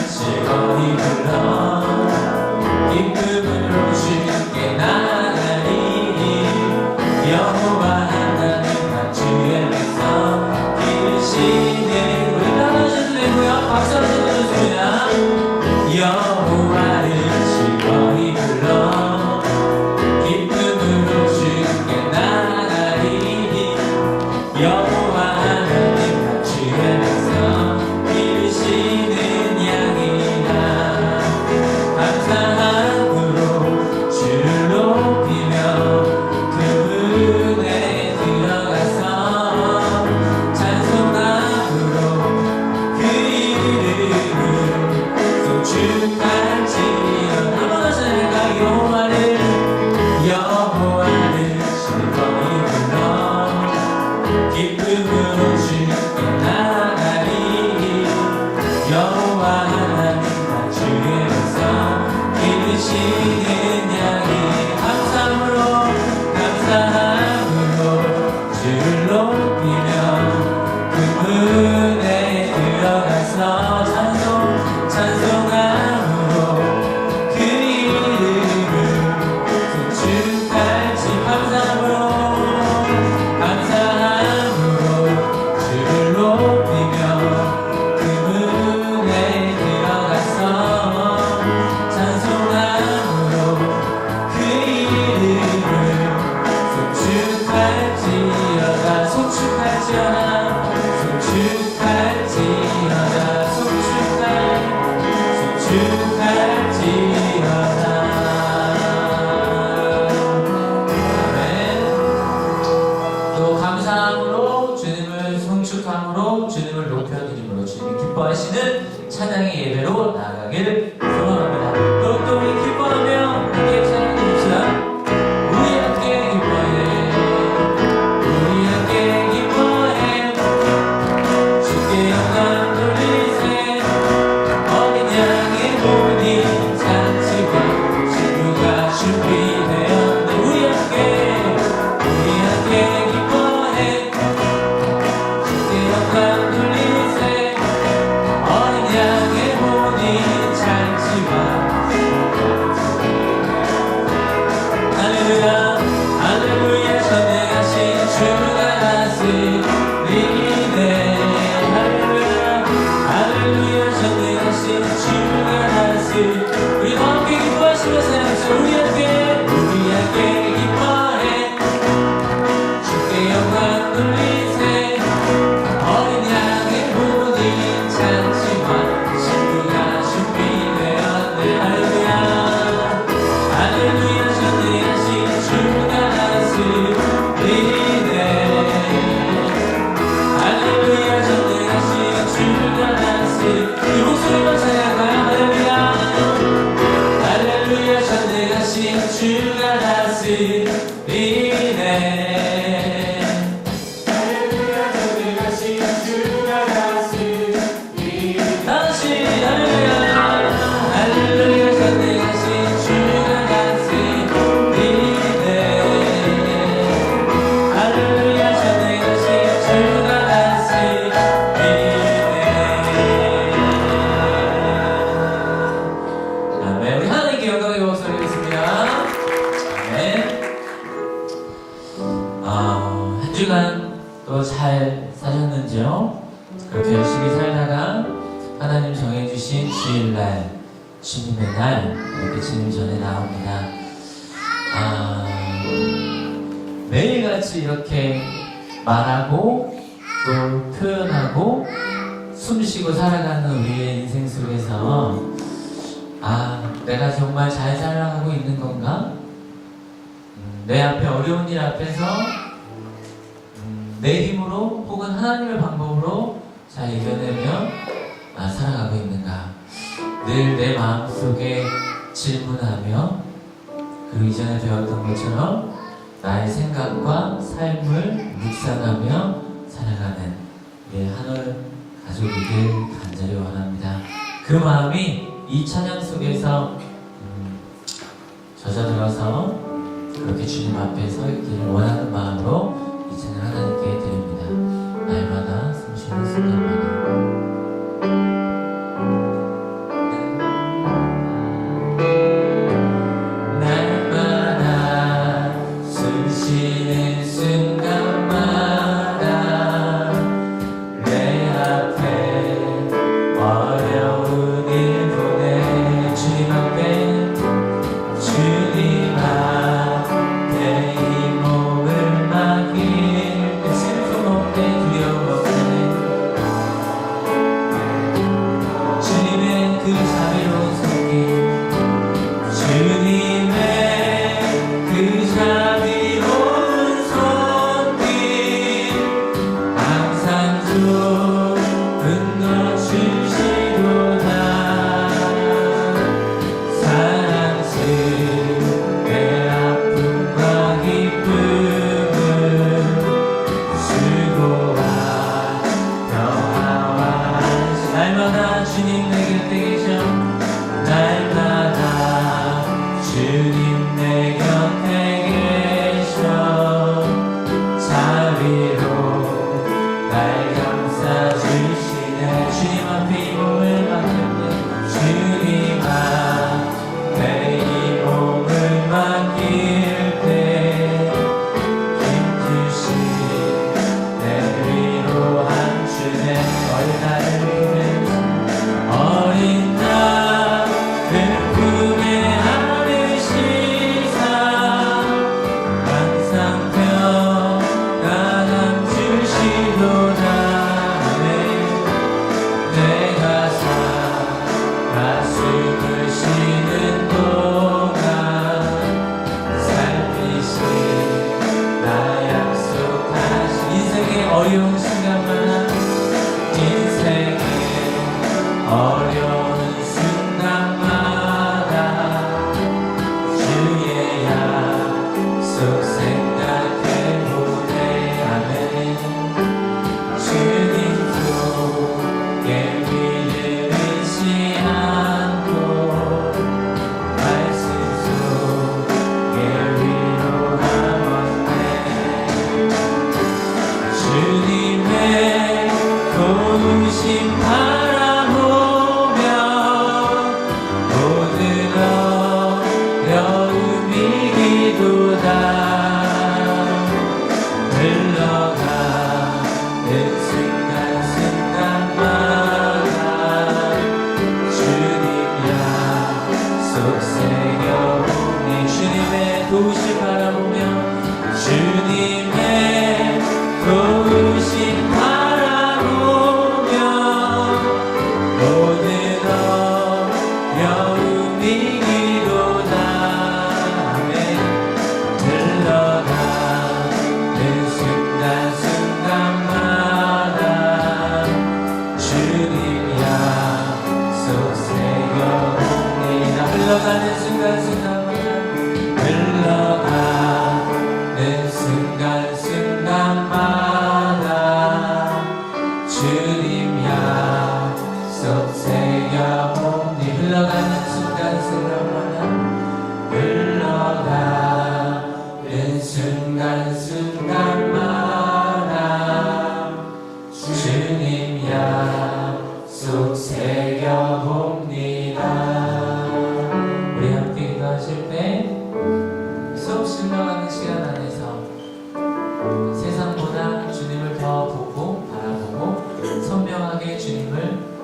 즐거이 불러 기쁨으로 주께 나가리 여호와 하나님 주의 백성 기르시네. 우리 따라하셔도 되고요. 박수 한번 쳐주십니다. 여호와를 즐거이 불러 기쁨으로 주께 나가리 여호와 하나님 주의 백성 기르시는 양이라. 감사함으로 주를 높이며 그분에 들어가서 찬송함으로 그 이름을 송축할지어다. 한번 하시니까 여호와를 즐거이 불러 기쁨으로 주께 나가리 여호와 하나님 주의 백성 기르시는 양이. 감사함으로 주를 높이며 그분에 들어가서 찬송함으로 그 이름을 송축할지. 감사함으로 주를 높이며 그분에 들어가서 찬송함으로 그 이름을 송축할지어다. 송축할지어다. 또 감사함으로 주님을 송축함으로 주님을 높여드림으로 주님이 기뻐하시는 찬양의 예배로 나아가길 소원합니다. 또 우리 기뻐하며 함께 찬양해 주십시다. 우리 함께 기뻐해 우리 함께 기뻐해 주께 영광 돌리세. 어린 양의 모든 잔치와 신부가 준비되었네. 우리 함께 기뻐해 주께 영광 돌리세. 어린 양의 모든 잔치와 할렐루야 할렐루야 전능하신 주가 다스리네. 할렐루야 할렐루야 전능하신 주가 다스리네. 우리 함께 기뻐하시면서 사랑하시죠. 우리 함께 기뻐해 주께 영광 돌리세. 어린 양의 모든 잔치와 신부가 준비되었네. 할렐루야 할렐루야 전능하신 주가 다스리네. 할렐루야 전능하신 주가 다스리네. 이 목소리만 찬양할까요? 할렐루야 할렐루야 전능하신 주가 다스리네. 할렐루야 전능하신 주가 다스리네. 다시 할렐루야 할렐루야 전능하신 주가 다스리네. 할렐루야 전능하신 주가 다스리네. 아멘. 우리 하나님께 영광의 박수 드리겠습니다. 아멘. 한 주간 또 잘 사셨는지요? 그렇게 열심히 살다가 하나님 정해주신 주일날, 주님의 날 이렇게 주님 전에 나옵니다. 매일같이 이렇게 말하고 또 표현하고 숨쉬고 살아가는 우리의 인생 속에서 내가 정말 잘 살아가고 있는 건가? 내 앞에 어려운 일 앞에서 내 힘으로 혹은 하나님의 방법으로 잘 이겨내며 살아가고 있는가? 늘 내 마음속에 질문하며 그 이전에 배웠던 것처럼 나의 생각과 삶을 묵상하며 살아가는 우리의 한올 가족이길 간절히 원합니다. 그 마음이 이 찬양 속에서 젖어들어서 그렇게 주님 앞에 서 있기를 원하는 마음으로 이 찬양 하나님께 드립니다. 날마다 숨쉬는 순간마다 새겨보니 흘러가는 순간순간마다 흘러가는 순간순간마다 주님 약속 새겨봅니다. 우리 함께 기도하실 때 수없이 흘러가는 시간 안에서 세상보다 주님을 더 보고 바라보고 선명하게 주님을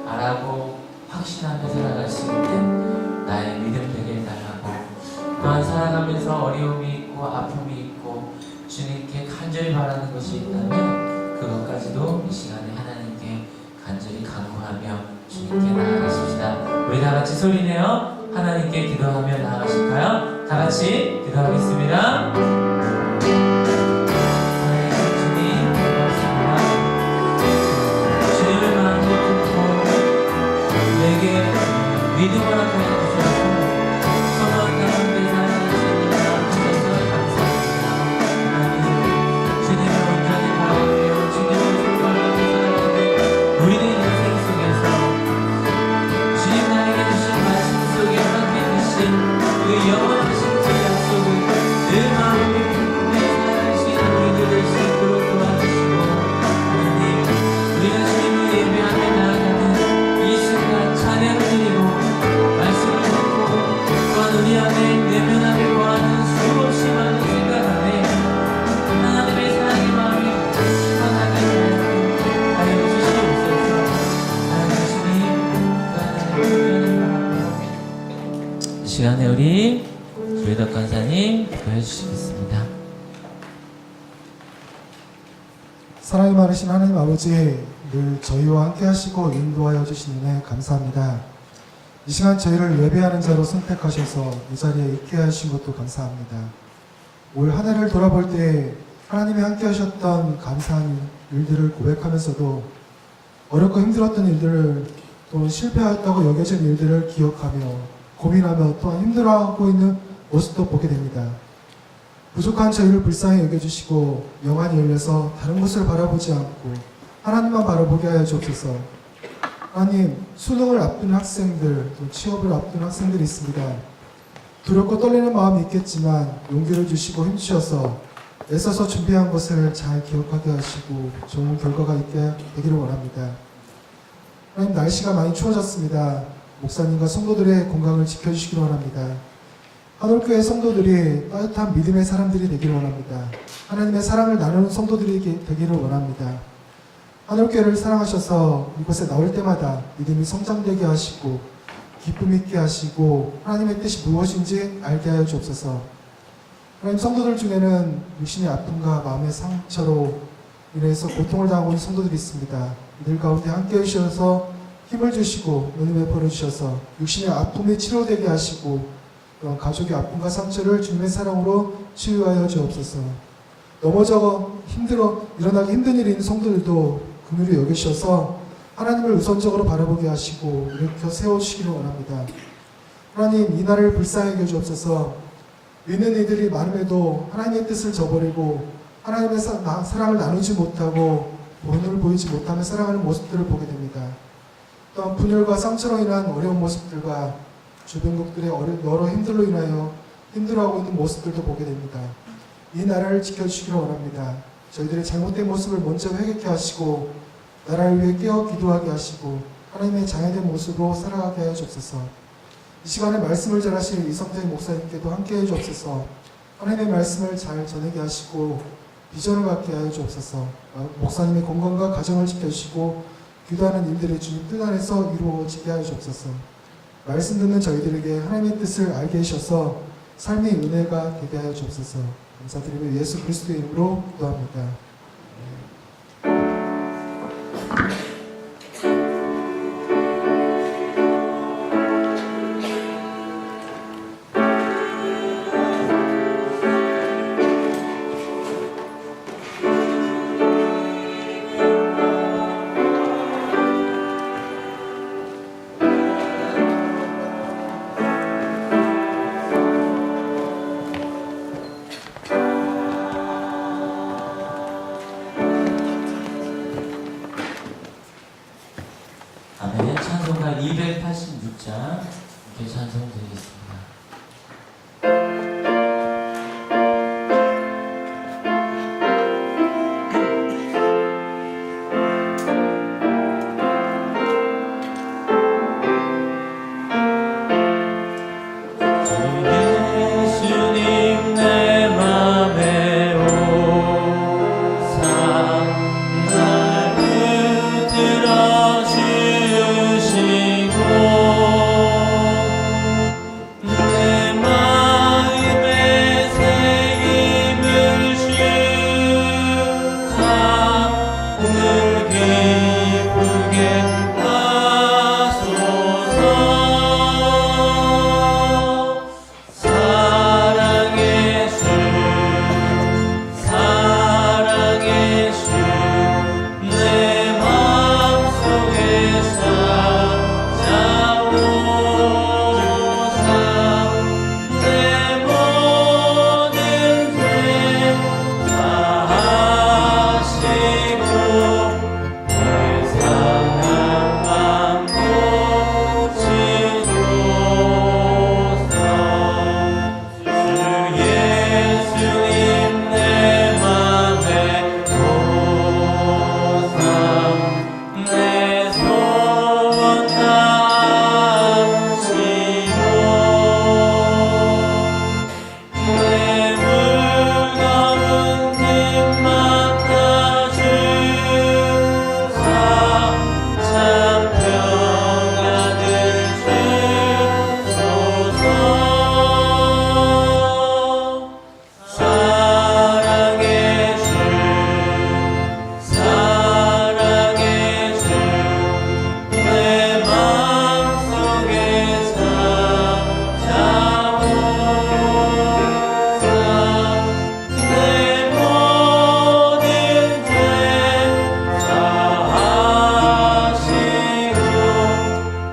알아고 확신하며 살아갈 수 있는 나의 믿음 되길 달라고, 또한 살아가면서 어려움이 있고 아픔이 있고 주님께 간절히 바라는 것이 있다면 그것까지도 이 시간에 하나님께 간절히 간구하며 주님께 나아가십시다. 우리 다 같이 소리내어 하나님께 기도하며 나아가실까요? 다 같이 기도하겠습니다. 믿음 허락하여 주셔서 선한 가운데 살아가시는 주셔서 감사합니다. 하나님, 주님을 온전히 바라보며 주님을 순종하며 살아가는 우리의 인생 속에서 주님 나에게 주신 말씀 속에 함께 주신 그 영원하신 그 약속을 늘 마음에 품고 살아갈 수 있는 우리들 될 수 있도록 도와주시고, 하나님, 우리가 주님을 예배하며 나아가는 이 순간 찬양을 드리고 우리 안에 내면하게 거하는 수없이 많은 생각 안에 하나님의 사랑의 마음이 시원하게 하여 주시옵소서. 하나님 주님 그 하나님을 바라며 이 시간에 우리 조혜덕 간사님 기도해 주시겠습니다. 사랑이 많으신 하나님 아버지, 늘 저희와 함께 하시고 인도하여 주신 은혜 감사합니다. 이 시간 저희를 예배하는 자로 선택하셔서 이 자리에 있게 하신 것도 감사합니다. 올 한 해를 돌아볼 때 하나님이 함께 하셨던 감사한 일들을 고백하면서도 어렵고 힘들었던 일들을, 또 실패하였다고 여겨진 일들을 기억하며 고민하며 또한 힘들어하고 있는 모습도 보게 됩니다. 부족한 저희를 불쌍히 여겨주시고 영안이 열려서 다른 곳을 바라보지 않고 하나님만 바라보게 하여 주옵소서. 하나님, 수능을 앞둔 학생들, 또 취업을 앞둔 학생들이 있습니다. 두렵고 떨리는 마음이 있겠지만 용기를 주시고 힘주셔서 애써서 준비한 것을 잘 기억하게 하시고 좋은 결과가 있게 되기를 원합니다. 하나님, 날씨가 많이 추워졌습니다. 목사님과 성도들의 건강을 지켜주시기 원합니다. 한올교회 성도들이 따뜻한 믿음의 사람들이 되기를 원합니다. 하나님의 사랑을 나누는 성도들이 되기를 원합니다. 한올교회를 사랑하셔서 이곳에 나올 때마다 믿음이 성장되게 하시고 기쁨 있게 하시고 하나님의 뜻이 무엇인지 알게 하여 주옵소서. 하나님, 성도들 중에는 육신의 아픔과 마음의 상처로 인해서 고통을 당하고 있는 성도들이 있습니다. 이들 가운데 함께 해주셔서 힘을 주시고 은혜 베풀어 주셔서 육신의 아픔이 치료되게 하시고 또한 가족의 아픔과 상처를 주님의 사랑으로 치유하여 주옵소서. 넘어져 힘들어 일어나기 힘든 일이 있는 성도들도 긍휼히 여기셔서 하나님을 우선적으로 바라보게 하시고 일으켜 세우시기를 원합니다. 하나님, 이 날을 불쌍히 여겨 주옵소서. 믿는 이들이 많음에도 하나님의 뜻을 저버리고 하나님의 사랑을 나누지 못하고 본을 보이지 못하며 살아가는 모습들을 보게 됩니다. 또한 분열과 상처로 인한 어려운 모습들과 주변국들의 여러 힘들로 인하여 힘들어하고 있는 모습들도 보게 됩니다. 이 나라를 지켜주시기를 원합니다. 저희들의 잘못된 모습을 먼저 회개케 하시고 나라를 위해 깨어 기도하게 하시고 하나님의 자녀된 모습으로 살아가게 하여 주옵소서. 이 시간에 말씀을 잘하실 이성태 목사님께도 함께 해 주옵소서. 하나님의 말씀을 잘 전하게 하시고 비전을 갖게 하여 주옵소서. 목사님의 건강과 가정을 지켜주시고 기도하는 일들이 주님 뜻 안에서 이루어지게 하여 주옵소서. 말씀 듣는 저희들에게 하나님의 뜻을 알게 해주셔서 삶의 은혜가 되게 하여 주옵소서. 감사드리며 예수 그리스도의 이름으로 기도합니다. 86장 이렇게 찬송 드리겠습니다. 예수님 내 맘에 오사 날 붙들어 주시고 내 마음에 새 힘을 주사 오늘 기쁘게 하소서. 사랑의 주 사랑의 주 내 맘속에 찾아오사 내 모든 죄 사하시고 내 상한 맘 고치소서. 주 예수님 내 맘에 오사 내 소원 다하시고 내 무거운 짐 맡아주사 참 평안을 주소서. 사랑의 주 사랑의 주 내 맘속에 찾아오사 내 모든 죄 사하시고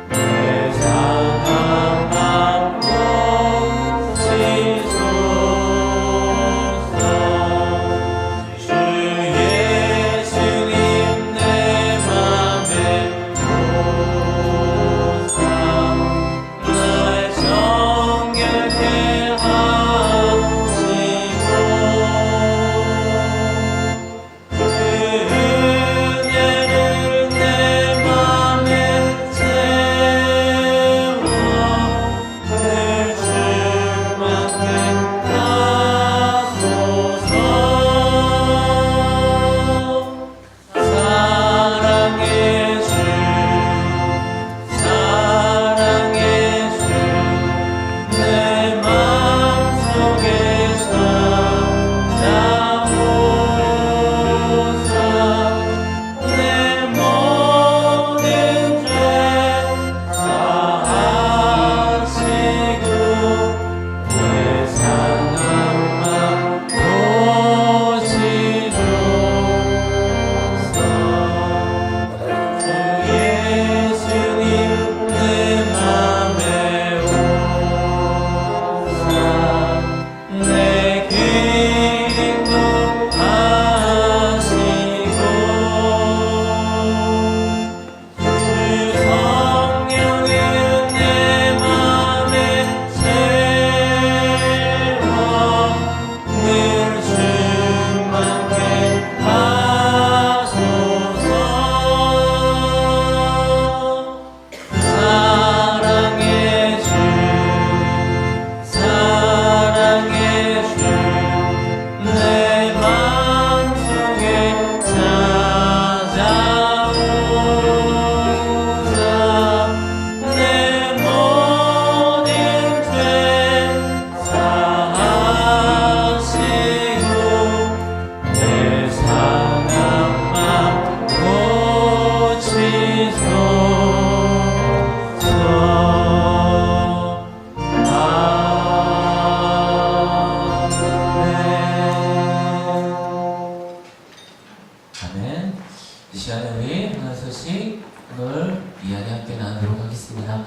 내 상한 맘 고치소서. 주 예수님 내 맘에 오사 날 정결케 하시고 그 은혜를 내 맘에 채워 늘 충만케 하소서. 사랑의 주 사랑의 주 내 맘속에 찾아오사 내 모든 죄 사하시고 내 상한 맘 고치소서. 주 예수님 내 맘에 오사 내 기도 하시고 주 성령을 내 맘에 채워 늘 충만케 하소서. 사랑의 주 사랑의 주 내 맘속에 찾아오사 내 모든 죄 사하시고 내 상한 맘 고치소서. 아멘. 이 시간에 우리 하나 소식 오늘 이야기 함께 나누도록 하겠습니다.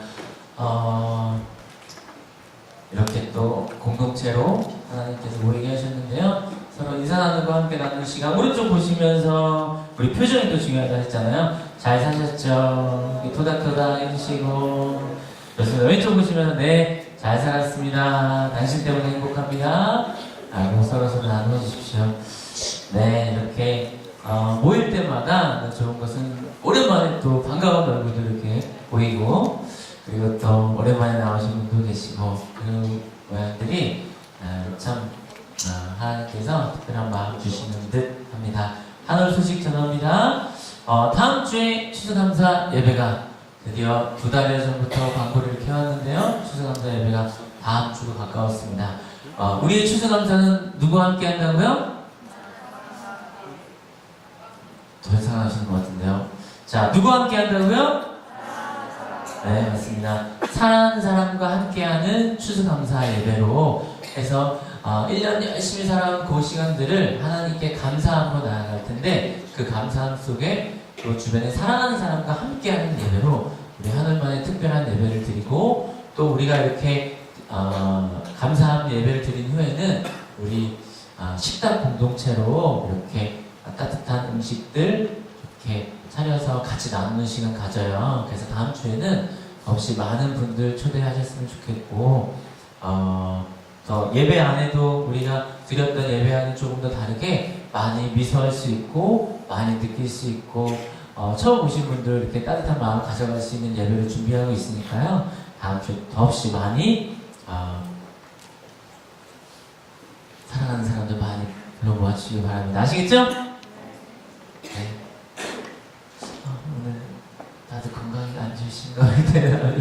이렇게 또 공동체로 하나님께서 모이게 하셨는데요. 서로 인사 나누고 함께 나누는 시간 오른쪽 보시면서 우리 표정이 또 중요하다 했잖아요. 잘 사셨죠? 이렇게 토닥토닥 해주시고. 좋습니다. 왼쪽 보시면, 네, 잘 살았습니다. 당신 때문에 행복합니다. 라고 서로서로 나누어 주십시오. 네, 이렇게, 모일 때마다 좋은 것은 오랜만에 또 반가운 얼굴도 이렇게 보이고, 그리고 또 오랜만에 나오신 분도 계시고, 그 모양들이 참 하나님께서 특별한 마음 주시는 듯 합니다. 하늘 소식 전합니다. 다음 주에 추수감사 예배가 드디어 2달여 전부터 광고를 켜왔는데요. 추수감사 예배가 다음 주로 가까웠습니다. 우리의 추수감사는 누구와 함께 한다고요? 더 이상하시는 것 같은데요. 자, 누구와 함께 한다고요? 네, 맞습니다. 사랑하는 사람과 함께하는 추수감사 예배로 해서 1년 열심히 살아온 그 시간들을 하나님께 감사함으로 나아갈 텐데, 그 감사함 속에 또 주변에 사랑하는 사람과 함께하는 예배로 우리 하늘만의 특별한 예배를 드리고, 또 우리가 이렇게 감사함 예배를 드린 후에는 우리 식당 공동체로 이렇게 따뜻한 음식들 이렇게 차려서 같이 나누는 시간 가져요. 그래서 다음 주에는 없이 많은 분들 초대하셨으면 좋겠고, 더 예배 안에도 우리가 드렸던 예배 안에 조금 더 다르게 많이 미소할 수 있고, 많이 느낄 수 있고, 처음 오신 분들 이렇게 따뜻한 마음 가져갈 수 있는 예배를 준비하고 있으니까요. 다음 주에 더없이 많이 사랑하는 사람들 많이 불러 모아주시기 바랍니다. 아시겠죠? 네. 오늘 다들 건강이 안 좋으신 것 같아요.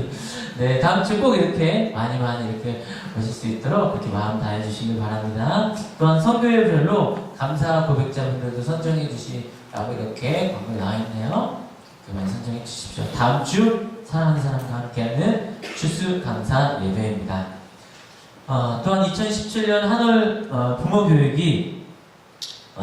네, 다음 주 꼭 이렇게 많이 이렇게 오실 수 있도록 그렇게 마음 다해 주시길 바랍니다. 또한 선교회별로 감사 고백자분들도 선정해 주시라고 이렇게 광고에 나와 있네요. 많이 선정해 주십시오. 다음 주 사랑하는 사람과 함께하는 추수감사 예배입니다. 또한 2017년 한월 부모교육이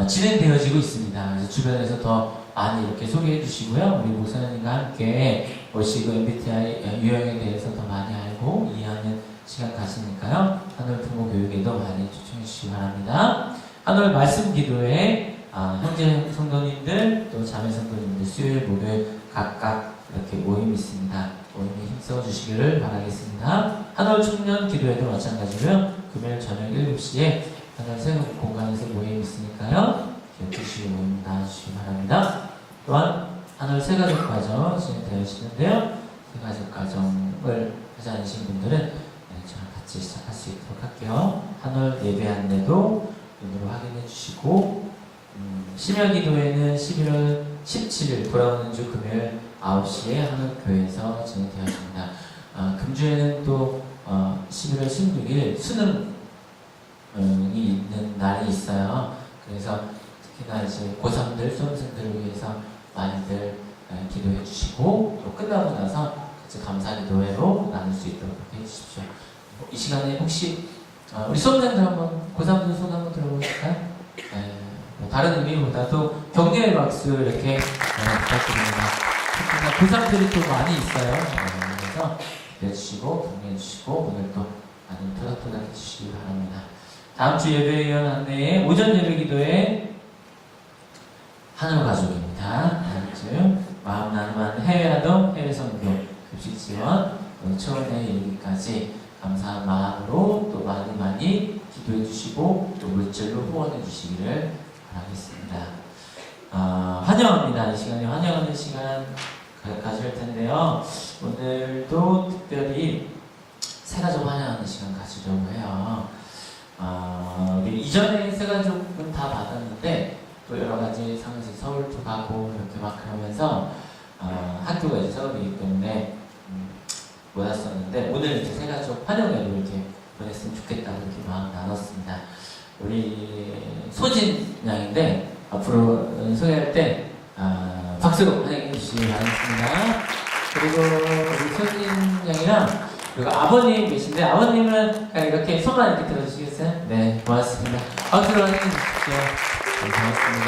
진행되어지고 있습니다. 그래서 주변에서 더 많이 이렇게 소개해 주시고요. 우리 목사님과 함께 오시고 MBTI 유형에 대해서 더 많이 알고 이해하는 시간 가시니까요. 한월 부모교육에도 많이 초청해 주시기 바랍니다. 한월 말씀 기도회 형제 성도님들 또 자매 성도님들 수요일 목요일 각각 이렇게 모임이 있습니다. 모임에 힘써 주시기를 바라겠습니다. 한월 청년 기도회도 마찬가지고요. 금요일 저녁 7시에 한월 새벽 공간에서 모임이 있으니까요. 기억해 주시고 모임 나와주시기 바랍니다. 또한 한월 새가족 과정 진행되어지는데요. 새가족 과정을 하지 않으신 분들은 저랑 같이 시작할 수 있도록 할게요. 한월 예배 안내도 눈으로 확인해 주시고, 심야 기도회는 11월 17일 돌아오는 주 금요일 9시에 한월교회에서 진행되었습니다. 금주에는 또 11월 16일 수능이 있는 날이 있어요. 그래서 특히나 이제 고3들, 수험생들을 위해서 많이들 기도해 주시고, 또 끝나고 나서 같이 감사 기도회로 나눌 수 있도록 그렇게 해주십시오. 이 시간에 혹시 우리 수험생들 한번 고3들 손 한번 들어보실까요? 다른 의미보다도 격려의 박수 이렇게 부탁드립니다. 특히나 고3들이 또 많이 있어요. 그래서 기대해 주시고 격려해 주시고 오늘 또 많이 토닥토닥 해주시기 바랍니다. 다음 주 예배위원 안내에 오전 예배 기도에 하늘 가족입니다. 다음 주 마음 나눔하는 해외아동, 해외 선교, 급식 지원, 초원에 이르기까지 감사한 마음으로 또 많이 기도해 주시고 또 물질로 후원해 주시기를 바라겠습니다. 환영합니다. 이 시간에 환영하는 시간 가질 텐데요. 오늘도 특별히 새가족 환영하는 시간 가지려고 해요. 우리 이전에 새가족은 다 받았는데 또 여러 가지 상황에서 서울도 가고 이렇게 막 그러면서 학교가 이제 서울이기 때문에 못 왔었는데 오늘 이렇게 새가족 환영회로 이렇게 보냈으면 좋겠다고 이렇게 마음 나눴습니다. 우리 소진 양인데 앞으로 소개할 때 박수로 환영해 주시기 바라겠습니다. 그리고 우리 소진 양이랑 그리고 아버님 계신데 아버님은 그냥 이렇게 손만 이렇게 들어주시겠어요? 네, 고맙습니다. 박수로 환영해 주십시오. 네, 고맙습니다.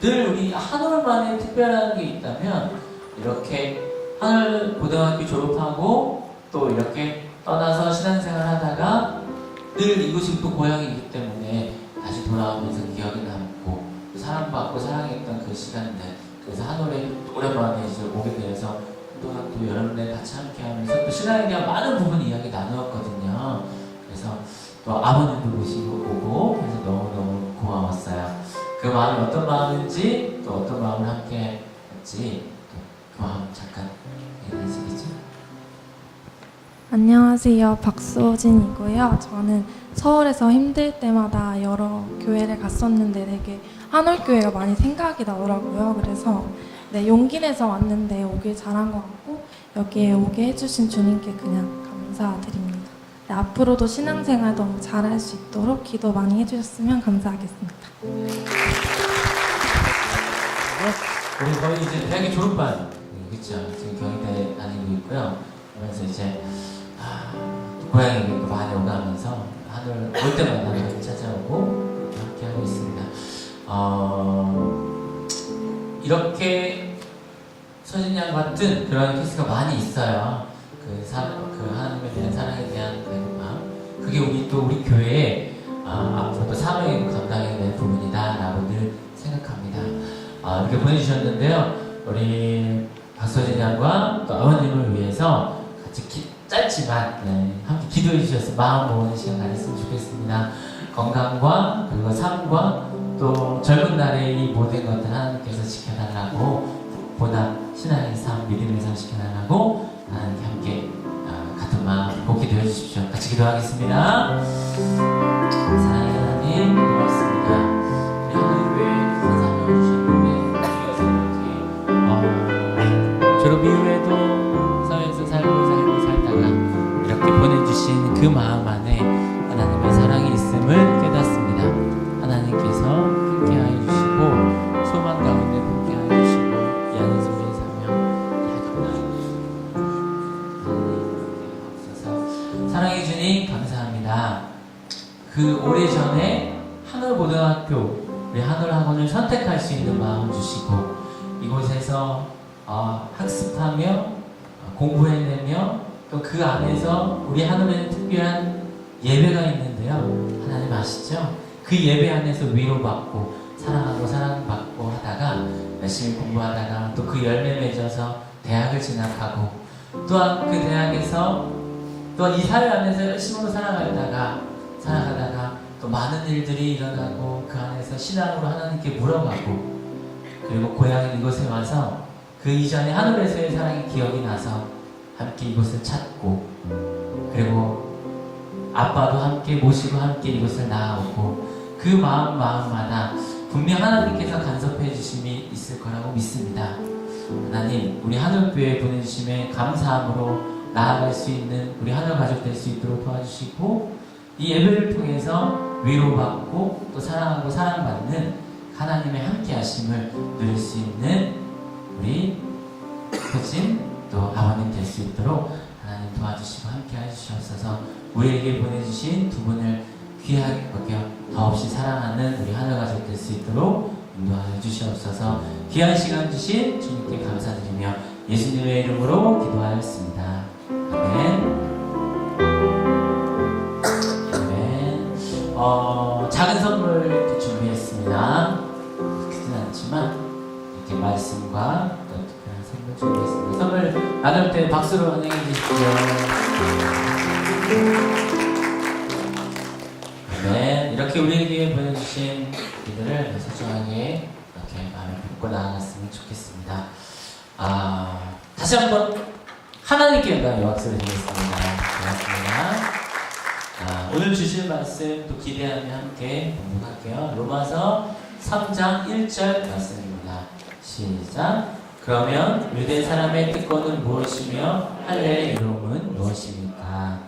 늘 우리 한올만에 특별한 게 있다면 이렇게 한올 고등학교 졸업하고 또 이렇게 떠나서 신앙생활 하다가 늘 이곳이 또 고향이기 때문에 다시 돌아오면서 기억이 남고 사랑받고 사랑했던 그 시간들, 그래서 하늘에 오랜만에 이제 오게 되어서 또한 또 여러분들 같이 함께하면서 또 신앙에 대한 많은 부분 이야기 나누었거든요. 그래서 또 아버님도 모시고 오고 그래서 너무너무 고마웠어요. 그 마음이 어떤 마음인지 또 어떤 마음을 함께 했지 그 마음 잠깐 얘기해 주시겠죠? 안녕하세요. 박수진이고요. 저는 서울에서 힘들 때마다 여러 교회를 갔었는데 되게 한올교회가 많이 생각이 나더라고요. 그래서 네, 용기 내서 왔는데 오길 잘한 것 같고 여기에 오게 해주신 주님께 그냥 감사드립니다. 네, 앞으로도 신앙생활 너무 잘할 수 있도록 기도 많이 해주셨으면 감사하겠습니다. 우리 거의 이제 대학교 졸업반 그렇죠? 지금 경희대 다니고 있고요. 그러면서 이제 고향에 또 많이 오가면서 하늘 올 때마다 하늘 찾아오고 함께 하고 있습니다. 이렇게 서진 양 같은 그런 케이스가 많이 있어요. 그 하나님에 대한 사랑에 대한 그 마음. 그게 우리 교회에 앞으로도 사명이고 감당해야 될 부분이다라고 늘 생각합니다. 이렇게 보내주셨는데요. 우리 박서진 양과 또 아버님을 위해서 같이 짧지만 함께 기도해 주셔서 마음 모으는 시간 가졌으면 좋겠습니다. 건강과 그리고 삶과 또 젊은 날의 이 모든 것들 하나님께서 지켜달라고 보다 신앙의 삶, 믿음의 삶 지켜달라고 하나님께 함께 같은 마음 꼭 기도해 주십시오. 같이 기도하겠습니다. 사랑의 하나님 고맙습니다. 우리 하나님께 사랑을 주셨는데 이어서 이렇게 졸업 이후에도 사회에서 살고 살다가 이렇게 보내주신 그 마음 안에 하나님의 사랑이 있음을 깨닫습니다. 하나님께서 함께하여 주시고 소망 가운데 함께하여 주시고 이 안에서 우리의 사명 사랑해 주님 감사합니다. 그 오래전에 한올고등학교 우리 한올학원을 선택할 수 있는 마음 주시고 이곳에서 학습하며 공부해내며 또 그 안에서 우리 하늘에는 특별한 예배가 있는데요. 하나님 아시죠? 그 예배 안에서 위로받고 사랑하고 사랑받고 하다가 열심히 공부하다가 또 그 열매 맺어서 대학을 진학하고 또한 그 대학에서 또한 이 사회 안에서 열심히 살아가다가 또 많은 일들이 일어나고 그 안에서 신앙으로 하나님께 물어가고 그리고 고향인 이곳에 와서 그 이전에 하늘에서의 사랑이 기억이 나서 함께 이곳을 찾고 그리고 아빠도 함께 모시고 함께 이곳을 나아오고 그 마음마다 분명 하나님께서 간섭해 주심이 있을 거라고 믿습니다. 하나님 우리 하늘교회에 보내주심에 감사함으로 나아갈 수 있는 우리 하늘 가족 될 수 있도록 도와주시고 이 예배를 통해서 위로받고 또 사랑하고 사랑받는 하나님의 함께 하심을 누릴 수 있는 우리 서진 또 아버님 될 수 있도록 하나님 도와주시고 함께 해주시옵소서. 우리에게 보내주신 두 분을 귀하게 여겨 더없이 사랑하는 우리 하늘 가족 될 수 있도록 인도하여 주시옵소서. 귀한 시간 주신 주님께 감사드리며 예수님의 이름으로 기도하였습니다. 아멘. 작은 선물 이렇게 준비했습니다. 크진 않지만 이렇게 말씀과 또 특별한 선물 준비했습니다. 선물 나눌 때 박수로 환영해 주십시오. 네, 이렇게 우리에게 보내주신 이들을 소중하게 이렇게 마음에 품고 나아갔으면 좋겠습니다. 다시 한번 하나님께 박수를 드리겠습니다. 고맙습니다. 오늘 주실 말씀 또 기대하며 함께 공부할게요. 로마서 3장 1절 말씀입니다. 시작. 그러면 유대 사람의 특권은 무엇이며 할례의 이름은 무엇입니까?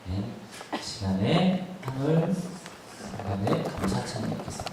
네, 시간에 한올 시간에 감사찬 읽겠습니다.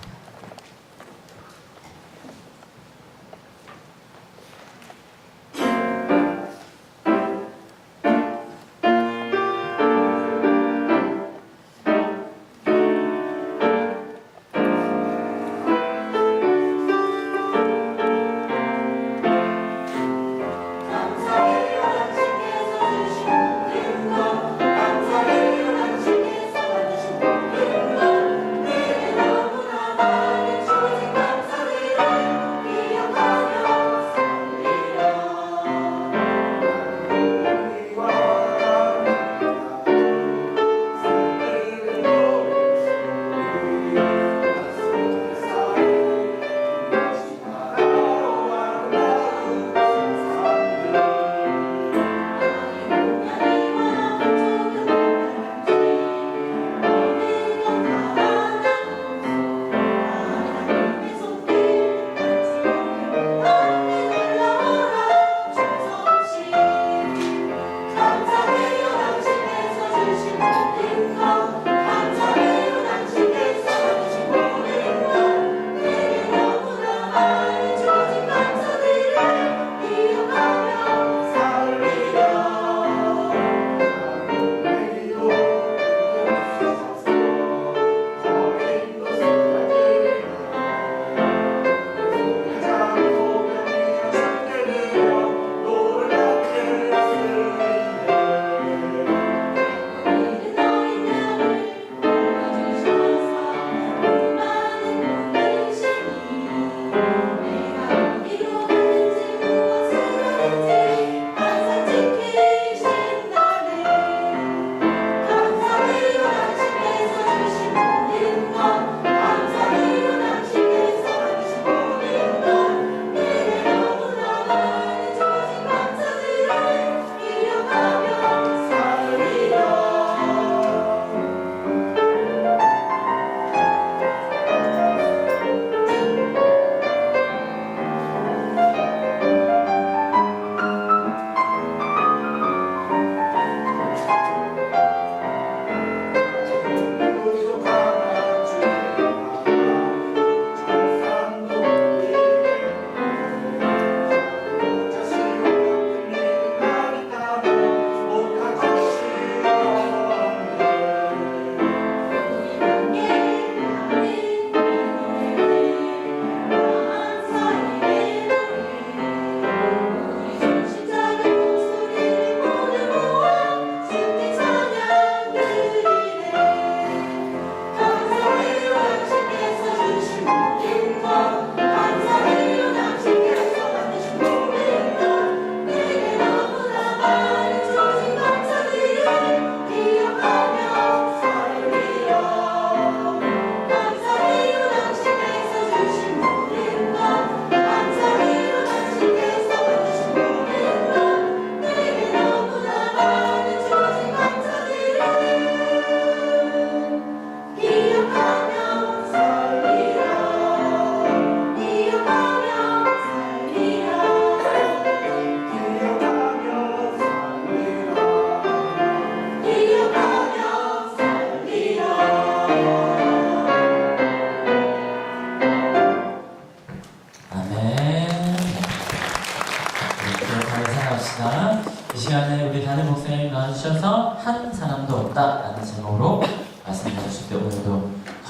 이 시간에 우리 담임 목사님 나와주셔서 한 사람도 없다라는 제목으로 말씀 나누실 때 오늘도 더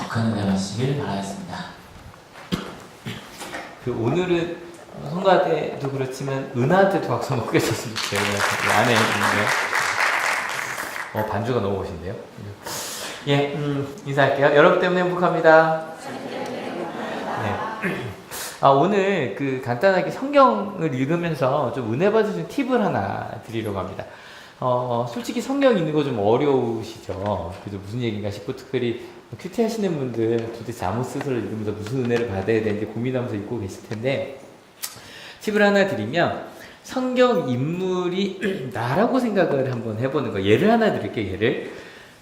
큰 은혜 받으시길 바라겠습니다. 오늘은 성가대도 그렇지만 은하대도 박수 한번 크게 쳤으면 좋겠어요. 안에 있는데 반주가 너무 멋있는데요. 예, 인사할게요. 여러분 때문에 행복합니다. 네. 오늘 간단하게 성경을 읽으면서 좀 은혜 받으신 팁을 하나 드리려고 합니다. 솔직히 성경 읽는 거 좀 어려우시죠? 그래서 무슨 얘기인가 싶고, 특별히 큐티 하시는 분들 도대체 아모스서를 읽으면서 무슨 은혜를 받아야 되는지 고민하면서 읽고 계실 텐데, 팁을 하나 드리면, 성경 인물이 나라고 생각을 한번 해보는 거예요. 예를 하나 드릴게요, 예를.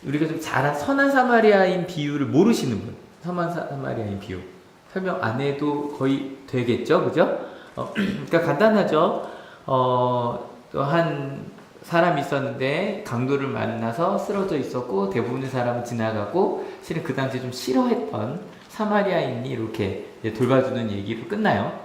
우리가 좀 잘 선한 사마리아인 비유를 모르시는 분, 선한 사마리아인 비유. 설명 안 해도 거의 되겠죠? 그죠? 그러니까 간단하죠? 또 한 사람이 있었는데 강도를 만나서 쓰러져 있었고 대부분의 사람은 지나가고 실은 그 당시에 좀 싫어했던 사마리아인이 이렇게 돌봐주는 얘기로 끝나요.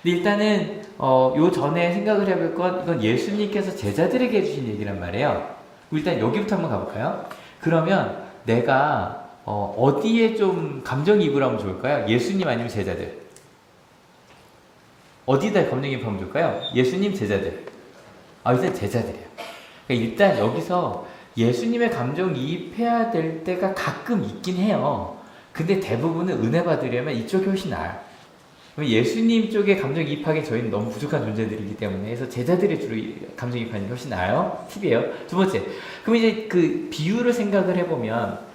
근데 일단은 요 전에 생각을 해볼 건 이건 예수님께서 제자들에게 해주신 얘기란 말이에요. 일단 여기부터 한번 가볼까요? 그러면 내가 어디에 좀 감정이입을 하면 좋을까요? 예수님 아니면 제자들? 어디다 감정이입 하면 좋을까요? 예수님, 제자들. 일단 제자들이에요. 그러니까 일단 여기서 예수님의 감정이입해야 될 때가 가끔 있긴 해요. 근데 대부분은 은혜 받으려면 이쪽이 훨씬 나아요. 예수님 쪽에 감정이입하기 저희는 너무 부족한 존재들이기 때문에 그래서 제자들의 주로 감정이입하는 게 훨씬 나아요. 팁이에요. 두 번째, 그럼 이제 그 비유를 생각을 해보면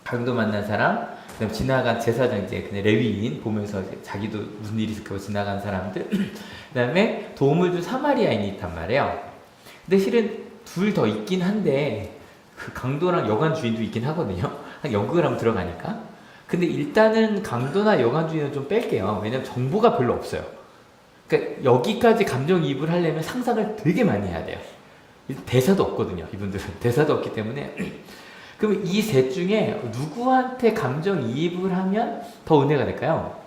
강도 만난 사람, 그다음 지나간 제사장 이제 그냥 레위인 보면서 자기도 무슨 일이 있을까 지나간 사람들, 그다음에 도움을 준 사마리아인이 있단 말이에요. 근데 실은 둘 더 있긴 한데 그 강도랑 여관 주인도 있긴 하거든요. 연극을 한번 들어가니까. 근데 일단은 강도나 여관 주인은 좀 뺄게요. 왜냐면 정보가 별로 없어요. 그러니까 여기까지 감정이입을 하려면 상상을 되게 많이 해야 돼요. 대사도 없거든요. 이분들은 대사도 없기 때문에. 그럼 이 셋 중에 누구한테 감정이입을 하면 더 은혜가 될까요?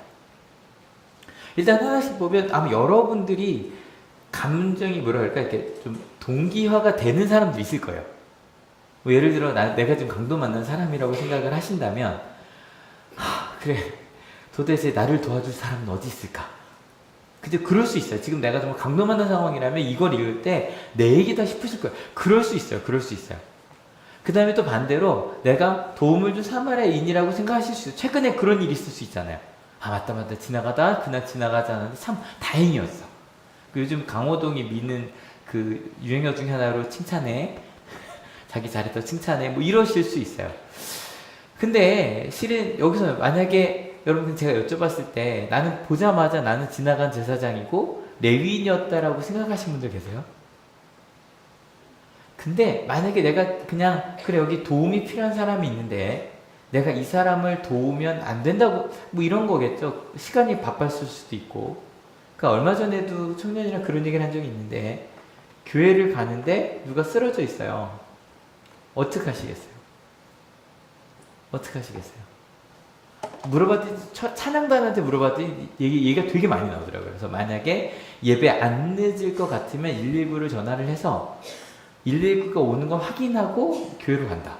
일단 하나씩 보면 아마 여러분들이 감정이 뭐라 할까 이렇게 좀 동기화가 되는 사람도 있을 거예요. 뭐 예를 들어 내가 지금 강도 만난 사람이라고 생각을 하신다면 그래 도대체 나를 도와줄 사람은 어디 있을까? 근데 그럴 수 있어요. 지금 내가 정말 강도 만난 상황이라면 이걸 읽을 때 내 얘기다 싶으실 거예요. 그럴 수 있어요. 그럴 수 있어요. 그 다음에 또 반대로 내가 도움을 준 사마리아인이라고 생각하실 수 있어요. 최근에 그런 일이 있을 수 있잖아요. 맞다 지나가다 그날 지나가지 않았는데 참 다행이었어. 요즘 강호동이 미는 그 유행어 중에 하나로 칭찬해. 자기 잘했다 칭찬해. 뭐 이러실 수 있어요. 근데 실은 여기서 만약에 여러분 제가 여쭤봤을 때 나는 보자마자 나는 지나간 제사장이고 레위인이었다라고 생각하시는 분들 계세요? 근데 만약에 내가 그냥 그래 여기 도움이 필요한 사람이 있는데 내가 이 사람을 도우면 안 된다고 뭐 이런 거겠죠. 시간이 바빴을 수도 있고. 그러니까 얼마 전에도 청년이랑 그런 얘기를 한 적이 있는데 교회를 가는데 누가 쓰러져 있어요. 어떡하시겠어요? 어떡하시겠어요? 물어봤더니 찬양단한테 물어봤더니 얘기가 되게 많이 나오더라고요. 그래서 만약에 예배 안 늦을 것 같으면 119를 전화를 해서 119가 오는 걸 확인하고 교회로 간다.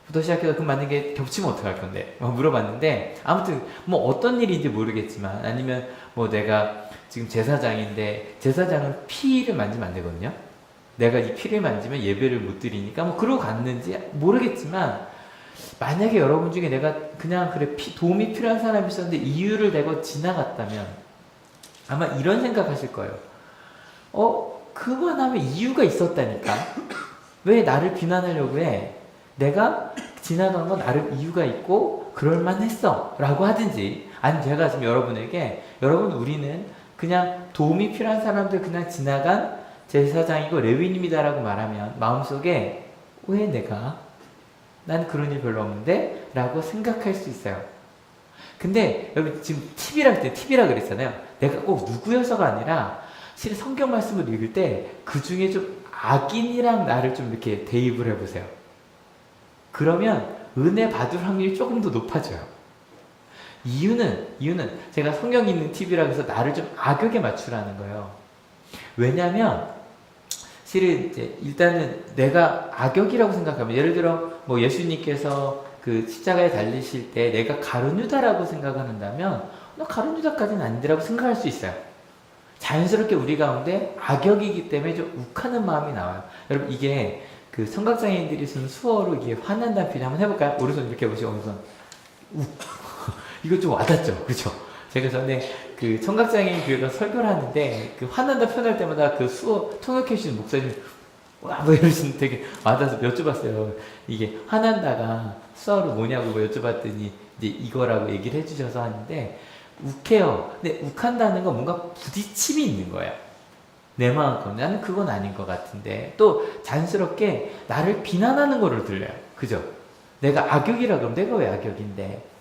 부터 시작해서 그럼 만약에 겹치면 어떡할 건데 물어봤는데 아무튼 뭐 어떤 일인지 모르겠지만 아니면 뭐 내가 지금 제사장인데 제사장은 피를 만지면 안 되거든요. 내가 이 피를 만지면 예배를 못 드리니까 뭐 그러고 갔는지 모르겠지만 만약에 여러분 중에 내가 그냥 그래 도움이 필요한 사람이 있었는데 이유를 대고 지나갔다면 아마 이런 생각하실 거예요. 그만하면 이유가 있었다니까. 왜 나를 비난하려고 해? 내가 지나간 건 나름 이유가 있고 그럴만했어 라고 하든지 아니면 제가 지금 여러분에게 여러분 우리는 그냥 도움이 필요한 사람들 그냥 지나간 제사장이고 레위인입니다 라고 말하면 마음속에 왜 내가 난 그런 일 별로 없는데 라고 생각할 수 있어요. 근데 여러분 지금 팁이라 그랬잖아요. 내가 꼭 누구여서가 아니라 실은 성경 말씀을 읽을 때 그 중에 좀 악인이랑 나를 좀 이렇게 대입을 해보세요. 그러면 은혜 받을 확률이 조금 더 높아져요. 이유는 제가 성경 읽는 팁이라고 해서 나를 좀 악역에 맞추라는 거예요. 왜냐면 실은 이제 일단은 내가 악역이라고 생각하면, 예를 들어 뭐 예수님께서 그 십자가에 달리실 때 내가 가룟유다라고 생각한다면 너 가룟유다까지는 아니라고 생각할 수 있어요. 자연스럽게 우리 가운데 악역이기 때문에 좀 욱하는 마음이 나와요. 여러분, 이게 그 청각장애인들이 쓰는 수어로 이게 화난다는 표현 한번 해볼까요? 오른손 이렇게 해보시고 오른손 욱. 이거 좀 와닿죠, 그렇죠? 제가 전에 그 청각장애인 교회가 설교를 하는데 그 화난다 표현할 때마다 그 수어 통역해 주시는 목사님 와, 뭐 이러시는 되게 와닿아서 여쭤봤어요. 이게 화난다가 수어로 뭐냐고 뭐 여쭤봤더니 이제 이거라고 얘기를 해주셔서 하는데, 욱해요. 근데 욱한다는 건 뭔가 부딪힘이 있는 거예요. 내 마음껏 나는 그건 아닌 것 같은데, 또 자연스럽게 나를 비난하는 거를 들려요. 그죠? 내가 악역이라 그러면 내가 왜 악역인데?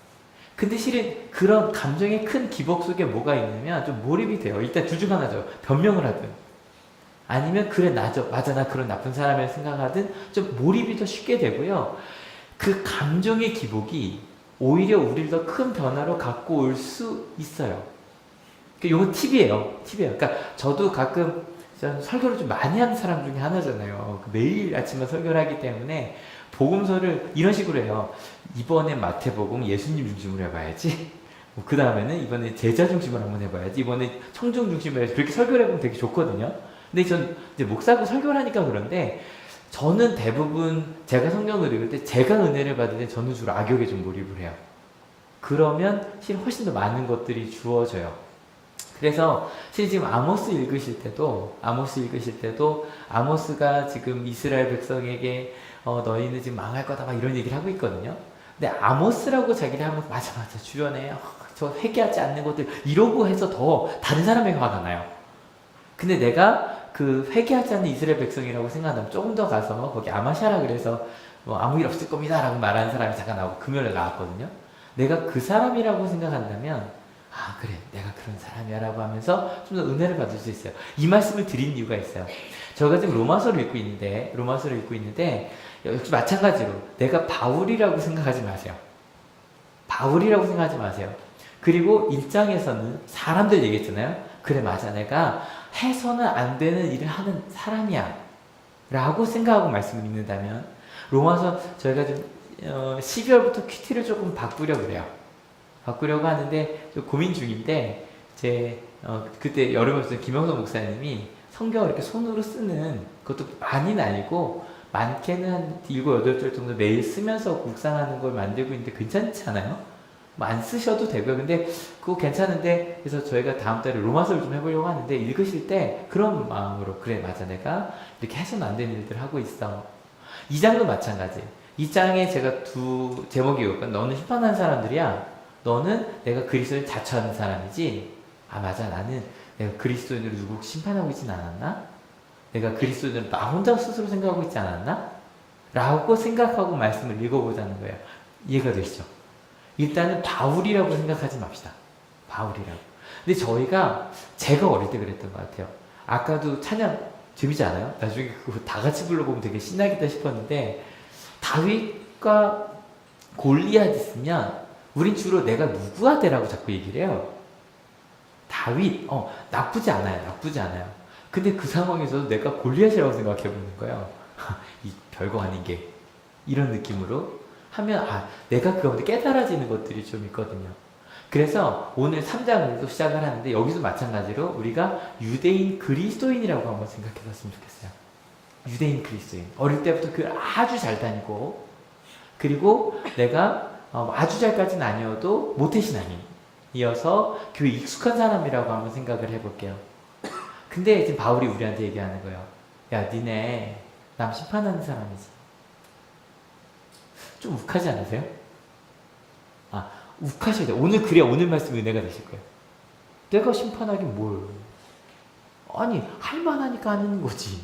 근데 실은 그런 감정의 큰 기복 속에 뭐가 있냐면 좀 몰입이 돼요. 일단 둘 중 하나죠. 변명을 하든 아니면 그래 맞아 나 그런 나쁜 사람이라 생각하든 좀 몰입이 더 쉽게 되고요. 그 감정의 기복이 오히려 우리를 더 큰 변화로 갖고 올 수 있어요. 이건 팁이에요. 그러니까 저도 가끔 설교를 좀 많이 하는 사람 중에 하나잖아요. 매일 아침에 설교를 하기 때문에 복음서를 이런 식으로 해요. 이번에 마태복음 예수님 중심으로 해봐야지. 그 다음에는 이번에 제자 중심으로 한번 해봐야지. 이번에 청중 중심으로 해야지. 그렇게 설교를 해보면 되게 좋거든요. 근데 전 이제 목사고 설교를 하니까 그런데, 저는 대부분 제가 성경을 읽을 때 제가 은혜를 받을 때 저는 주로 악역에 좀 몰입을 해요. 그러면 실은 훨씬 더 많은 것들이 주어져요. 그래서 실은 지금 아모스 읽으실 때도 아모스가 지금 이스라엘 백성에게 너희는 지금 망할 거다 막 이런 얘기를 하고 있거든요. 근데 아모스라고 자기를 하면 맞아 주변에 저 회개하지 않는 것들 이러고 해서 더 다른 사람에게 화가 나요. 근데 내가 그 회개하지 않는 이스라엘 백성이라고 생각하면 조금 더 가서 거기 아마샤라 그래서 뭐 아무 일 없을 겁니다 라고 말하는 사람이 잠깐 나오고 금요일에 나왔거든요. 내가 그 사람이라고 생각한다면 아 그래 내가 그런 사람이야 라고 하면서 좀 더 은혜를 받을 수 있어요. 이 말씀을 드린 이유가 있어요. 저가 지금 로마서를 읽고 있는데 역시 마찬가지로 내가 바울이라고 생각하지 마세요. 그리고 1장에서는 사람들 얘기했잖아요. 그래 맞아 내가 해서는 안 되는 일을 하는 사람이야 라고 생각하고 말씀을 읽는다면, 로마서 저희가 좀 12월부터 큐티를 조금 바꾸려고 하는데 좀 고민 중인데, 그때 여름에 김영선 목사님이 성경을 이렇게 손으로 쓰는 것도 많이는 아니고 많게는 한 7, 8절 정도 매일 쓰면서 묵상하는 걸 만들고 있는데 괜찮지 않아요? 뭐 안 쓰셔도 되고요. 근데 그거 괜찮은데, 그래서 저희가 다음 달에 로마서를 좀 해보려고 하는데, 읽으실 때 그런 마음으로 그래 맞아 내가 이렇게 해서는 안 되는 일들 하고 있어. 2장도 마찬가지. 2장에 제가 두 제목이 이거니까 너는 심판하는 사람들이야. 너는 내가 그리스도를 자처하는 사람이지. 아 맞아 나는 내가 그리스도인으로 누구 심판하고 있진 않았나? 내가 그리스도인으로 나 혼자 스스로 생각하고 있지 않았나? 라고 생각하고 말씀을 읽어보자는 거예요. 이해가 되시죠? 일단은 바울이라고 생각하지 맙시다. 바울이라고. 근데 제가 어릴 때 그랬던 것 같아요. 아까도 찬양 재밌지 않아요? 나중에 그거 다 같이 불러보면 되게 신나겠다 싶었는데, 다윗과 골리앗 있으면 우린 주로 내가 누구 아들이라고 자꾸 얘기를 해요. 다윗, 나쁘지 않아요. 근데 그 상황에서도 내가 골리앗이라고 생각해 보는 거예요. 이 별거 아닌 게. 이런 느낌으로 하면, 내가 그 가운데 깨달아지는 것들이 좀 있거든요. 그래서 오늘 3장을 시작을 하는데, 여기서 마찬가지로 우리가 유대인 그리스도인이라고 한번 생각해 봤으면 좋겠어요. 유대인 그리스도인. 어릴 때부터 그 아주 잘 다니고, 그리고 내가 아주 잘까지는 아니어도 모태신앙인이어서 교회 익숙한 사람이라고 한번 생각을 해볼게요. 근데 지금 바울이 우리한테 얘기하는 거예요. 야, 니네 남 심판하는 사람이지. 좀 욱하지 않으세요? 욱하셔야 돼요. 오늘 말씀이 은혜가 되실 거예요. 내가 심판하긴 뭘. 아니, 할만하니까 하는 거지.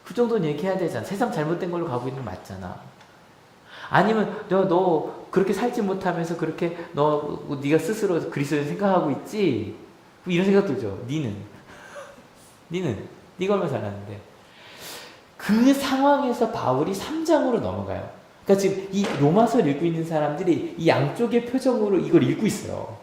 그 정도는 얘기해야 되잖아. 세상 잘못된 걸로 가고 있는 거 맞잖아. 아니면 너 그렇게 살지 못하면서 그렇게 네가 스스로 그리스도를 생각하고 있지? 이런 생각 들죠. 니는 네가 얼마나 잘났는데. 그 상황에서 바울이 3장으로 넘어가요. 그러니까 지금 이 로마서를 읽고 있는 사람들이 이 양쪽의 표정으로 이걸 읽고 있어요.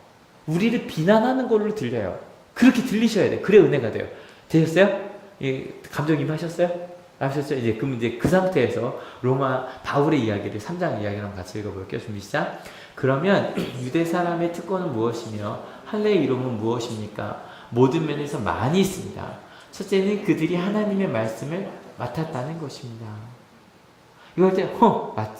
우리를 비난하는 걸로 들려요. 그렇게 들리셔야 돼요. 그래 은혜가 돼요. 되셨어요? 예, 감독님 하셨어요? 아셨죠? 이제 그럼 이제 그 상태에서 로마 바울의 이야기를 3장 이야기를 한번 같이 읽어볼게요. 준비 시작. 그러면 유대 사람의 특권은 무엇이며 할례의 이름은 무엇입니까? 모든 면에서 많이 있습니다. 첫째는 그들이 하나님의 말씀을 맡았다는 것입니다. 이걸 때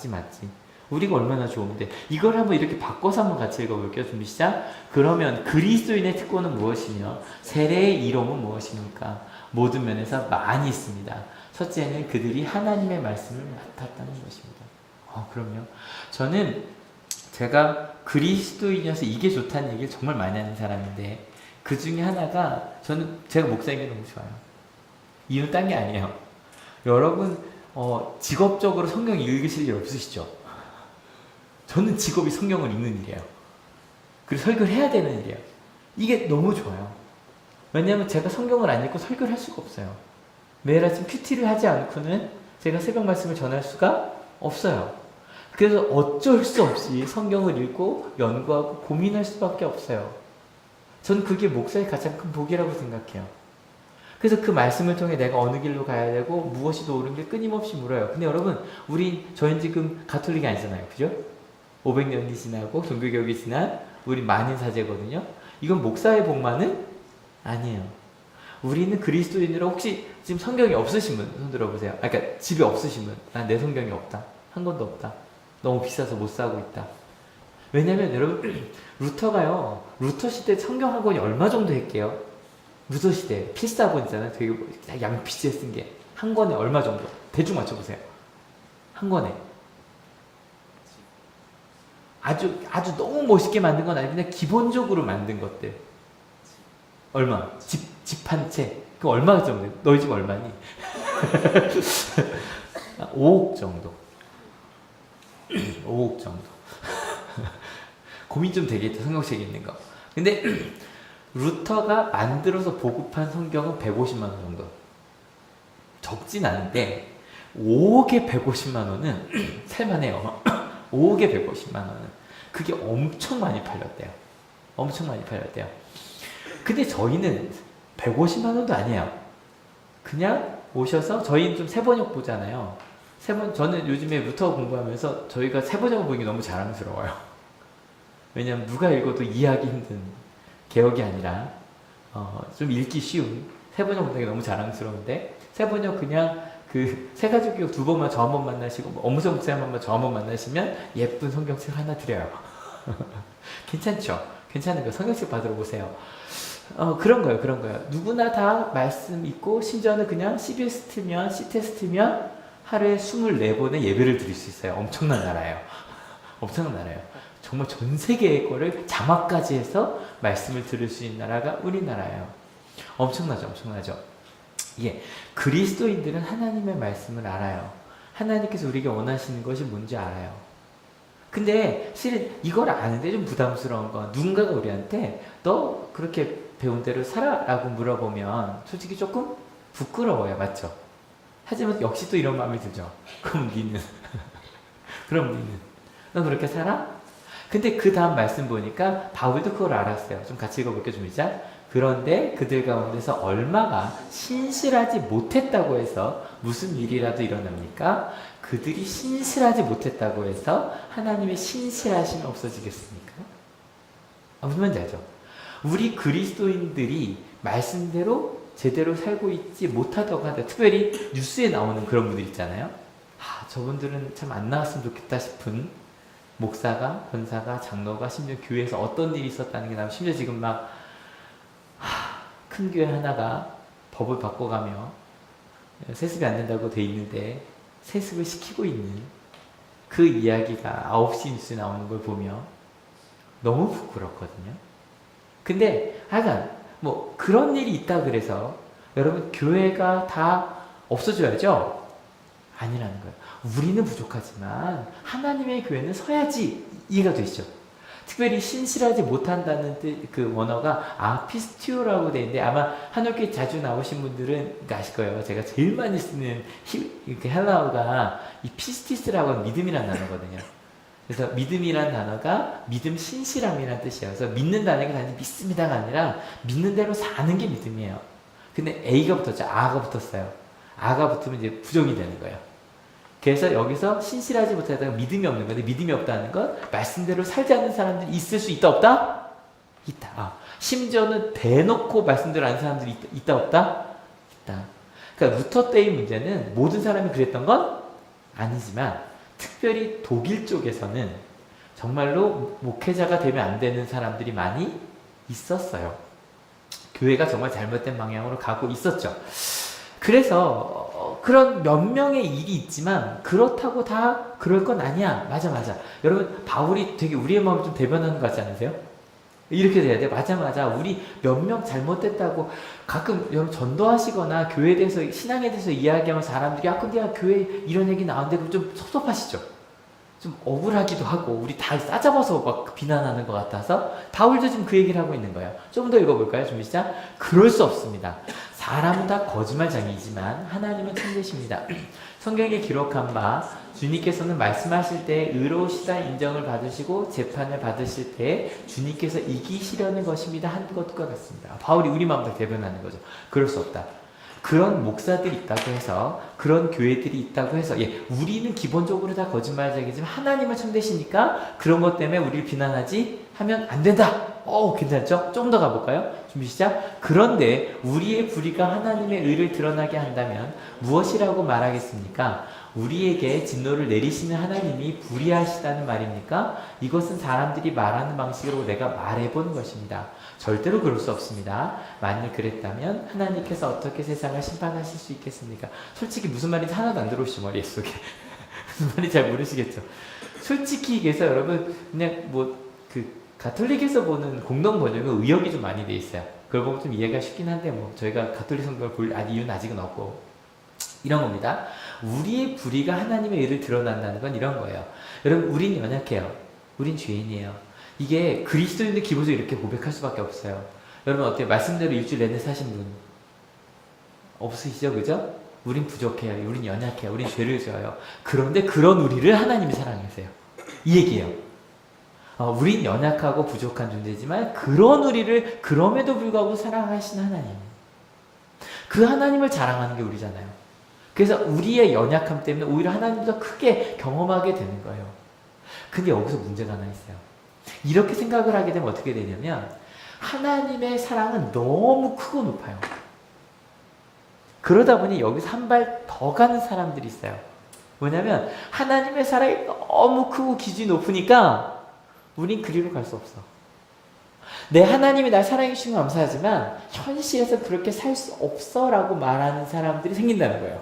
맞지. 우리가 얼마나 좋은데 이걸 한번 이렇게 바꿔서 한번 같이 읽어볼게요. 준비 시작. 그러면 그리스도인의 특권은 무엇이며 세례의 이름은 무엇입니까? 모든 면에서 많이 있습니다. 첫째는 그들이 하나님의 말씀을 맡았다는 것입니다. 그럼요. 저는 제가 그리스도인이어서 이게 좋다는 얘기를 정말 많이 하는 사람인데 그 중에 하나가 저는 제가 목사인 게 너무 좋아요. 이유는 딴 게 아니에요. 여러분 직업적으로 성경 읽으실 일 없으시죠? 저는 직업이 성경을 읽는 일이에요. 그리고 설교를 해야 되는 일이에요. 이게 너무 좋아요. 왜냐하면 제가 성경을 안 읽고 설교를 할 수가 없어요. 매일 아침 큐티를 하지 않고는 제가 새벽 말씀을 전할 수가 없어요. 그래서 어쩔 수 없이 성경을 읽고 연구하고 고민할 수밖에 없어요. 저는 그게 목사의 가장 큰 복이라고 생각해요. 그래서 그 말씀을 통해 내가 어느 길로 가야 되고 무엇이 더 옳은 게 끊임없이 물어요. 근데 여러분, 저희는 지금 가톨릭이 아니잖아요. 그죠? 500년이 지나고 종교개혁이 지난 우리 만인 사제거든요. 이건 목사의 복만은 아니에요. 우리는 그리스도인으로 혹시 지금 성경이 없으신 분 손 들어보세요. 그러니까 집에 없으신 분, 난 내 성경이 없다. 한 권도 없다. 너무 비싸서 못 사고 있다. 왜냐면 여러분 루터가요. 루터 시대 성경 한 권이 얼마 정도 했게요? 루터 시대 필사본 있잖아요. 되게 양피지에 쓴 게 한 권에 얼마 정도? 대충 맞춰보세요. 한 권에 아주 너무 멋있게 만든 건 아니고 그냥 기본적으로 만든 것들. 얼마? 집 한 채. 그 얼마 정도? 너희 집 얼마니? 5억 정도. 5억 정도. 고민 좀 되겠다. 성경책 읽는 거. 근데 루터가 만들어서 보급한 성경은 150만 원 정도. 적진 않은데 5억에 150만 원은 살만해요. 5억에 150만 원은. 그게 엄청 많이 팔렸대요. 엄청 많이 팔렸대요. 근데 저희는 150만 원도 아니에요. 그냥 오셔서 저희는 좀 세번역 보잖아요. 저는 요즘에 루터 공부하면서 저희가 세번역을 보는 게 너무 자랑스러워요. 왜냐면 누가 읽어도 이해하기 힘든 개혁이 아니라 좀 읽기 쉬운 세번역 보는 게 너무 자랑스러운데 세번역 그냥 그 세가족교육 2번만 저 한 번 만나시고 엄무성 목사님 한 번 저 한 번 만나시면 예쁜 성경책 하나 드려요. 괜찮죠? 괜찮은 거 성경책 받으러 오세요. 그런 거예요. 누구나 다 말씀 있고 심지어는 그냥 CBS 틀면 CTS 틀면 하루에 24번의 예배를 드릴 수 있어요. 엄청난 나라예요. 엄청난 나라예요. 정말 전 세계의 거를 자막까지 해서 말씀을 들을 수 있는 나라가 우리나라예요. 엄청나죠. 예, 그리스도인들은 하나님의 말씀을 알아요. 하나님께서 우리에게 원하시는 것이 뭔지 알아요. 근데 실은 이걸 아는데 좀 부담스러운 건 누군가가 우리한테 너 그렇게 배운 대로 살아라고 물어보면 솔직히 조금 부끄러워요. 맞죠? 하지만 역시 또 이런 마음이 들죠. 그럼 니는 너 그렇게 살아? 근데 그 다음 말씀 보니까 바울도 그걸 알았어요. 좀 같이 읽어볼게요. 좀 이자. 그런데 그들 가운데서 얼마가 신실하지 못했다고 해서 무슨 일이라도 일어납니까? 그들이 신실하지 못했다고 해서 하나님의 신실하심이 없어지겠습니까? 무슨 말인지 알죠? 우리 그리스도인들이 말씀대로 제대로 살고 있지 못하다고 하다. 특별히 뉴스에 나오는 그런 분들 있잖아요. 저분들은 참 안 나왔으면 좋겠다 싶은 목사가, 권사가, 장로가 심지어 교회에서 어떤 일이 있었다는 게 나오면 심지어 지금 막 큰 교회 하나가 법을 바꿔가며 세습이 안 된다고 돼 있는데 세습을 시키고 있는 그 이야기가 9시 뉴스에 나오는 걸 보면 너무 부끄럽거든요. 근데 하여간 뭐 그런 일이 있다 그래서 여러분 교회가 다 없어져야죠? 아니라는 거예요. 우리는 부족하지만 하나님의 교회는 서야지. 이해가 되시죠? 특별히 신실하지 못한다는 그 원어가 아피스티오라고 되어 있는데 아마 한올교회 자주 나오신 분들은 아실 거예요. 제가 제일 많이 쓰는 헬라어가 이 피스티스라고 하는 믿음이라는 단어거든요. 그래서 믿음이란 단어가 믿음 신실함이라는 뜻이에요. 그래서 믿는다는 게 단지 믿습니다가 아니라 믿는 대로 사는 게 믿음이에요. 근데 A가 붙었죠. 아가 붙었어요. 아가 붙으면 이제 부정이 되는 거예요. 그래서 여기서 신실하지 못하다가 믿음이 없는 건데, 믿음이 없다는 건 말씀대로 살지 않는 사람들이 있을 수 있다 없다? 있다. 심지어는 대놓고 말씀대로 안 사람들이 있다 없다? 있다. 그러니까 루터 때의 문제는 모든 사람이 그랬던 건 아니지만 특별히 독일 쪽에서는 정말로 목회자가 되면 안 되는 사람들이 많이 있었어요. 교회가 정말 잘못된 방향으로 가고 있었죠. 그래서 그런 몇 명의 일이 있지만 그렇다고 다 그럴 건 아니야. 맞아. 여러분 바울이 되게 우리의 마음을 좀 대변하는 것 같지 않으세요? 이렇게 돼야 돼. 맞아. 우리 몇 명 잘못됐다고 가끔 여러분 전도하시거나 교회에 대해서 신앙에 대해서 이야기하면 사람들이 근데 교회 이런 얘기 나오는데 그럼 좀 섭섭하시죠? 좀 억울하기도 하고 우리 다 싸잡아서 막 비난하는 것 같아서 바울도 지금 그 얘기를 하고 있는 거예요. 좀 더 읽어볼까요? 준비 시작. 그럴 수 없습니다. 사람은 다 거짓말장이지만 하나님은 참되십니다. 성경에 기록한 바 주님께서는 말씀하실 때 의로우시다 인정을 받으시고 재판을 받으실 때 주님께서 이기시려는 것입니다 한 것과 같습니다. 바울이 우리 마음을 대변하는 거죠. 그럴 수 없다. 그런 목사들이 있다고 해서 그런 교회들이 있다고 해서 우리는 기본적으로 다 거짓말쟁이지만 하나님은 참되시니까 그런 것 때문에 우리를 비난하지 하면 안 된다. 괜찮죠? 좀 더 가볼까요? 준비 시작. 그런데 우리의 불의가 하나님의 의를 드러나게 한다면 무엇이라고 말하겠습니까? 우리에게 진노를 내리시는 하나님이 불의하시다는 말입니까? 이것은 사람들이 말하는 방식으로 내가 말해본 것입니다. 절대로 그럴 수 없습니다. 만일 그랬다면 하나님께서 어떻게 세상을 심판하실 수 있겠습니까? 솔직히 무슨 말인지 하나도 안 들어오시죠, 머릿속에. 무슨 말인지 잘 모르시겠죠? 솔직히 얘기해서 여러분 그냥 가톨릭에서 보는 공동 번역은 의역이 좀 많이 돼 있어요. 그걸 보면 좀 이해가 쉽긴 한데 저희가 가톨릭 성경을 볼 이유는 아직은 없고 이런 겁니다. 우리의 불의가 하나님의 의를 드러난다는 건 이런 거예요. 여러분 우린 연약해요. 우린 죄인이에요. 이게 그리스도인들 기본적으로 이렇게 고백할 수밖에 없어요. 여러분 어때요? 말씀대로 일주일 내내 사신 분 없으시죠? 그죠? 우린 부족해요. 우린 연약해요. 우린 죄를 져요. 그런데 그런 우리를 하나님이 사랑하세요. 이 얘기예요. 우린 연약하고 부족한 존재지만 그런 우리를 그럼에도 불구하고 사랑하신 하나님. 그 하나님을 자랑하는 게 우리잖아요. 그래서 우리의 연약함 때문에 오히려 하나님보다 크게 경험하게 되는 거예요. 근데 여기서 문제가 하나 있어요. 이렇게 생각을 하게 되면 어떻게 되냐면 하나님의 사랑은 너무 크고 높아요. 그러다 보니 여기서 한 발 더 가는 사람들이 있어요. 뭐냐면 하나님의 사랑이 너무 크고 기준이 높으니까 우린 그리로 갈 수 없어. 내 하나님이 날 사랑해 주시면 감사하지만 현실에서 그렇게 살 수 없어 라고 말하는 사람들이 생긴다는 거예요.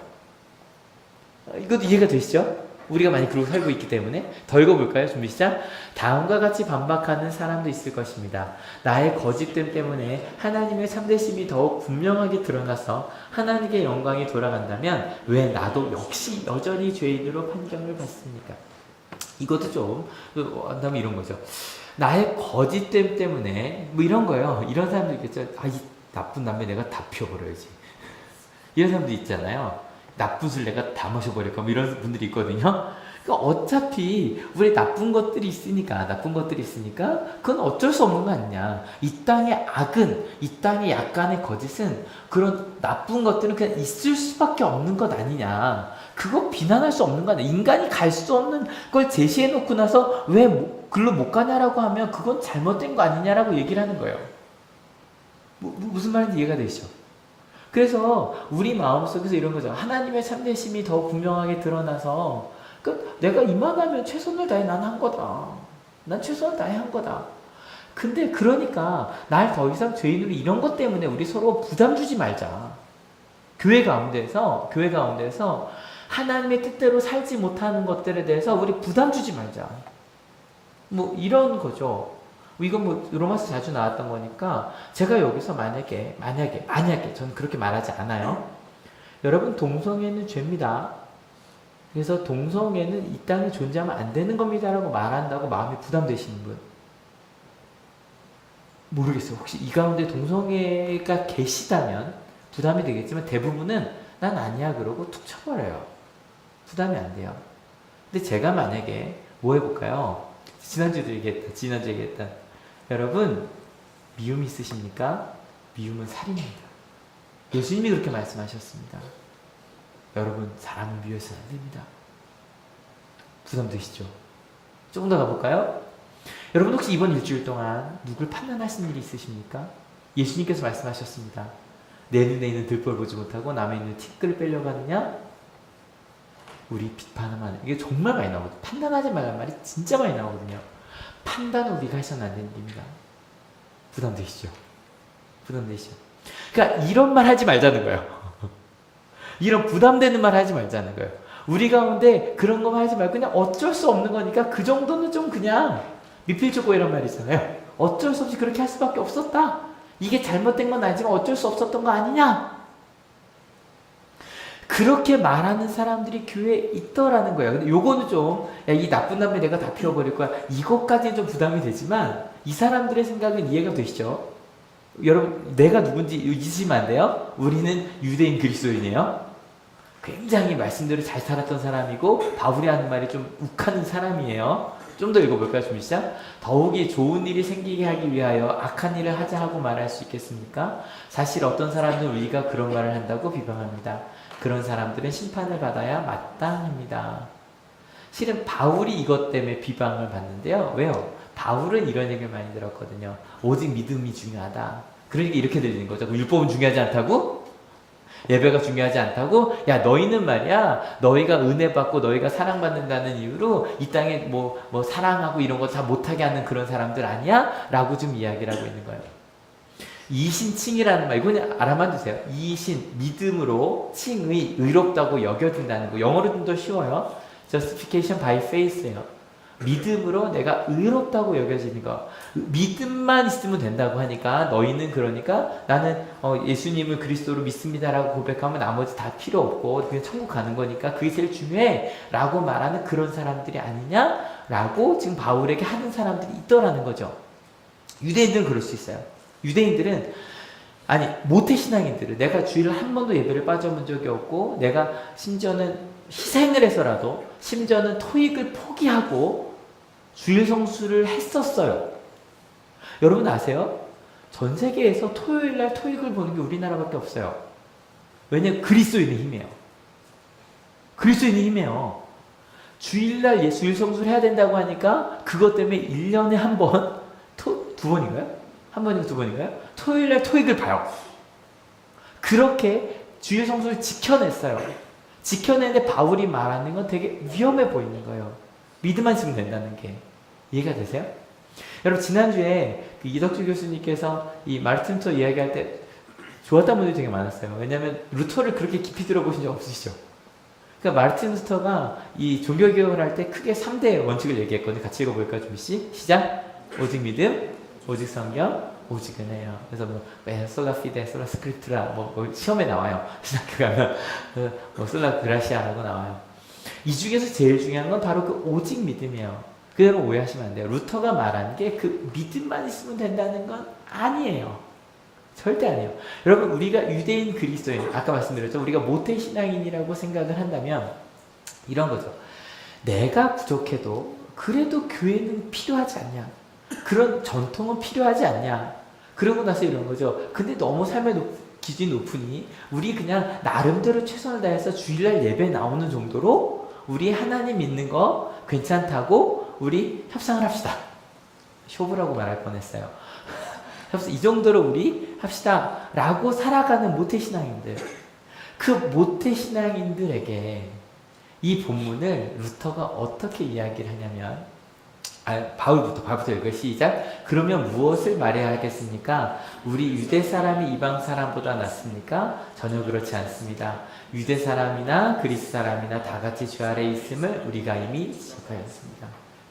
이것도 이해가 되시죠? 우리가 많이 그러고 살고 있기 때문에. 더 읽어볼까요? 준비 시작. 다음과 같이 반박하는 사람도 있을 것입니다. 나의 거짓됨 때문에 하나님의 참되심이 더욱 분명하게 드러나서 하나님께 영광이 돌아간다면 왜 나도 역시 여전히 죄인으로 판정을 받습니까? 이것도 좀 한다면 이런 거죠. 나의 거짓됨 때문에 이런 거예요. 이런 사람들 있겠죠. 이 나쁜 남매 내가 다 피워버려야지. 이런 사람들 있잖아요. 나쁜 술 내가 다 마셔버릴까 이런 분들이 있거든요. 그러니까 어차피 우리 나쁜 것들이 있으니까 그건 어쩔 수 없는 거 아니냐. 이 땅의 악은, 이 땅의 약간의 거짓은 그런 나쁜 것들은 그냥 있을 수밖에 없는 것 아니냐. 그거 비난할 수 없는 거 아니야. 인간이 갈 수 없는 걸 제시해놓고 나서 왜 글로 못 가냐라고 하면 그건 잘못된 거 아니냐라고 얘기를 하는 거예요. 무슨 말인지 이해가 되시죠? 그래서 우리 마음속에서 이런 거죠. 하나님의 참되심이 더 분명하게 드러나서 내가 이만하면 최선을 다해 난 한 거다. 난 최선을 다해 한 거다. 근데 그러니까 날 더 이상 죄인으로 이런 것 때문에 우리 서로 부담 주지 말자. 교회 가운데서 하나님의 뜻대로 살지 못하는 것들에 대해서 우리 부담 주지 말자. 이런 거죠. 이건 로마서 자주 나왔던 거니까 제가 여기서 만약에 저는 그렇게 말하지 않아요. 여러분 동성애는 죄입니다. 그래서 동성애는 이 땅에 존재하면 안 되는 겁니다라고 말한다고 마음이 부담되시는 분 모르겠어요. 혹시 이 가운데 동성애가 계시다면 부담이 되겠지만 대부분은 난 아니야 그러고 툭 쳐버려요. 부담이 안 돼요. 근데 제가 만약에 뭐 해볼까요? 지난주에 얘기했던 여러분 미움 있으십니까? 미움은 살인입니다. 예수님이 그렇게 말씀하셨습니다. 여러분 사람을 미워해서는 안 됩니다. 부담되시죠? 조금 더 가볼까요? 여러분 혹시 이번 일주일 동안 누굴 판단하신 일이 있으십니까? 예수님께서 말씀하셨습니다. 내 눈에 있는 들보를 보지 못하고 남의 있는 티끌을 빼려고 하느냐? 우리 비판하면 이게 정말 많이 나오거든요. 판단하지 말라는 말이 진짜 많이 나오거든요. 판단은 우리가 해서는 안 되는 일입니다. 부담되시죠? 부담되시죠? 그러니까 이런 말 하지 말자는 거예요. 이런 부담되는 말 하지 말자는 거예요. 우리 가운데 그런 거만 하지 말고 그냥 어쩔 수 없는 거니까 그 정도는 좀 그냥 미필적고 이런 말 있잖아요. 어쩔 수 없이 그렇게 할 수밖에 없었다. 이게 잘못된 건 아니지만 어쩔 수 없었던 거 아니냐? 그렇게 말하는 사람들이 교회에 있더라는 거예요. 근데 요거는 좀, 야, 이 나쁜 남매 내가 다 피워버릴 거야. 이것까지는 좀 부담이 되지만, 이 사람들의 생각은 이해가 되시죠? 여러분, 내가 누군지 잊으시면 안 돼요? 우리는 유대인 그리스도인이에요. 굉장히 말씀대로 잘 살았던 사람이고, 바울이 하는 말이 좀 욱하는 사람이에요. 좀 더 읽어볼까요, 준비 시작? 더욱이 좋은 일이 생기게 하기 위하여 악한 일을 하자 하고 말할 수 있겠습니까? 사실 어떤 사람들은 우리가 그런 말을 한다고 비방합니다. 그런 사람들은 심판을 받아야 마땅합니다. 실은 바울이 이것 때문에 비방을 받는데요. 왜요? 바울은 이런 얘기를 많이 들었거든요. 오직 믿음이 중요하다. 그러니까 이렇게 들리는 거죠. 율법은 중요하지 않다고? 예배가 중요하지 않다고? 야, 너희는 말이야, 너희가 은혜 받고 너희가 사랑받는다는 이유로 이 땅에 뭐 사랑하고 이런 거 다 못하게 하는 그런 사람들 아니야? 라고 좀 이야기를 하고 있는 거예요. 이신칭이라는 말, 이건 알아만 두세요. 이신, 믿음으로 칭의, 의롭다고 여겨진다는 거. 영어로 좀 더 쉬워요. Justification by faith예요. 믿음으로 내가 의롭다고 여겨지는 거. 믿음만 있으면 된다고 하니까 너희는 그러니까 나는 예수님을 그리스도로 믿습니다라고 고백하면 나머지 다 필요 없고 그냥 천국 가는 거니까 그게 제일 중요해 라고 말하는 그런 사람들이 아니냐라고 지금 바울에게 하는 사람들이 있더라는 거죠. 유대인들은 그럴 수 있어요. 유대인들은 아니 모태신앙인들은 내가 주일 한 번도 예배를 빠져본 적이 없고 내가 심지어는 희생을 해서라도 심지어는 토익을 포기하고 주일 성수를 했었어요. 여러분 아세요? 전 세계에서 토요일날 토익을 보는 게 우리나라밖에 없어요. 왜냐면 그리스도인의 힘이에요. 그리스도인의 힘이에요. 주일날 주일 성수를 해야 된다고 하니까 그것 때문에 1년에 한 번, 두 번인가요? 한 번인가 두 번인가요? 토요일날 토익을 봐요. 그렇게 주일 성수를 지켜냈어요. 지켜내는데 바울이 말하는 건 되게 위험해 보이는 거예요. 믿음만 있으면 된다는 게. 이해가 되세요? 여러분 지난주에 그 이덕주 교수님께서 이 마르틴 루터 이야기할 때 좋았던 분들이 되게 많았어요. 왜냐하면 루터를 그렇게 깊이 들어보신 적 없으시죠? 그러니까 마르틴 루터가 이 종교개혁을 할 때 크게 3대 원칙을 얘기했거든요. 같이 읽어볼까요? 준비씨? 시작! 오직 믿음, 오직 성경, 오직 은혜요. 그래서 솔라 피데, 솔라 스크립트라 시험에 나와요. 신학교 가면 솔라 그라시아라고 나와요. 이 중에서 제일 중요한 건 바로 그 오직 믿음이에요. 그대로 오해하시면 안 돼요. 루터가 말한 게 그 믿음만 있으면 된다는 건 아니에요. 절대 아니에요. 여러분 우리가 유대인 그리스도인 아까 말씀드렸죠. 우리가 모태신앙인이라고 생각을 한다면 이런 거죠. 내가 부족해도 그래도 교회는 필요하지 않냐. 그런 전통은 필요하지 않냐. 그러고 나서 이런 거죠. 근데 너무 삶의 기준이 높으니 우리 그냥 나름대로 최선을 다해서 주일날 예배 나오는 정도로 우리 하나님 믿는 거 괜찮다고 우리 협상을 합시다. 쇼부라고 말할 뻔했어요. 이 정도로 우리 합시다 라고 살아가는 모태신앙인들, 그 모태신앙인들에게 이 본문을 루터가 어떻게 이야기를 하냐면 바울부터 읽어요. 시작. 그러면 무엇을 말해야 하겠습니까? 우리 유대 사람이 이방 사람보다 낫습니까? 전혀 그렇지 않습니다. 유대 사람이나 그리스 사람이나 다 같이 주 아래에 있음을 우리가 이미 지적하였습니다.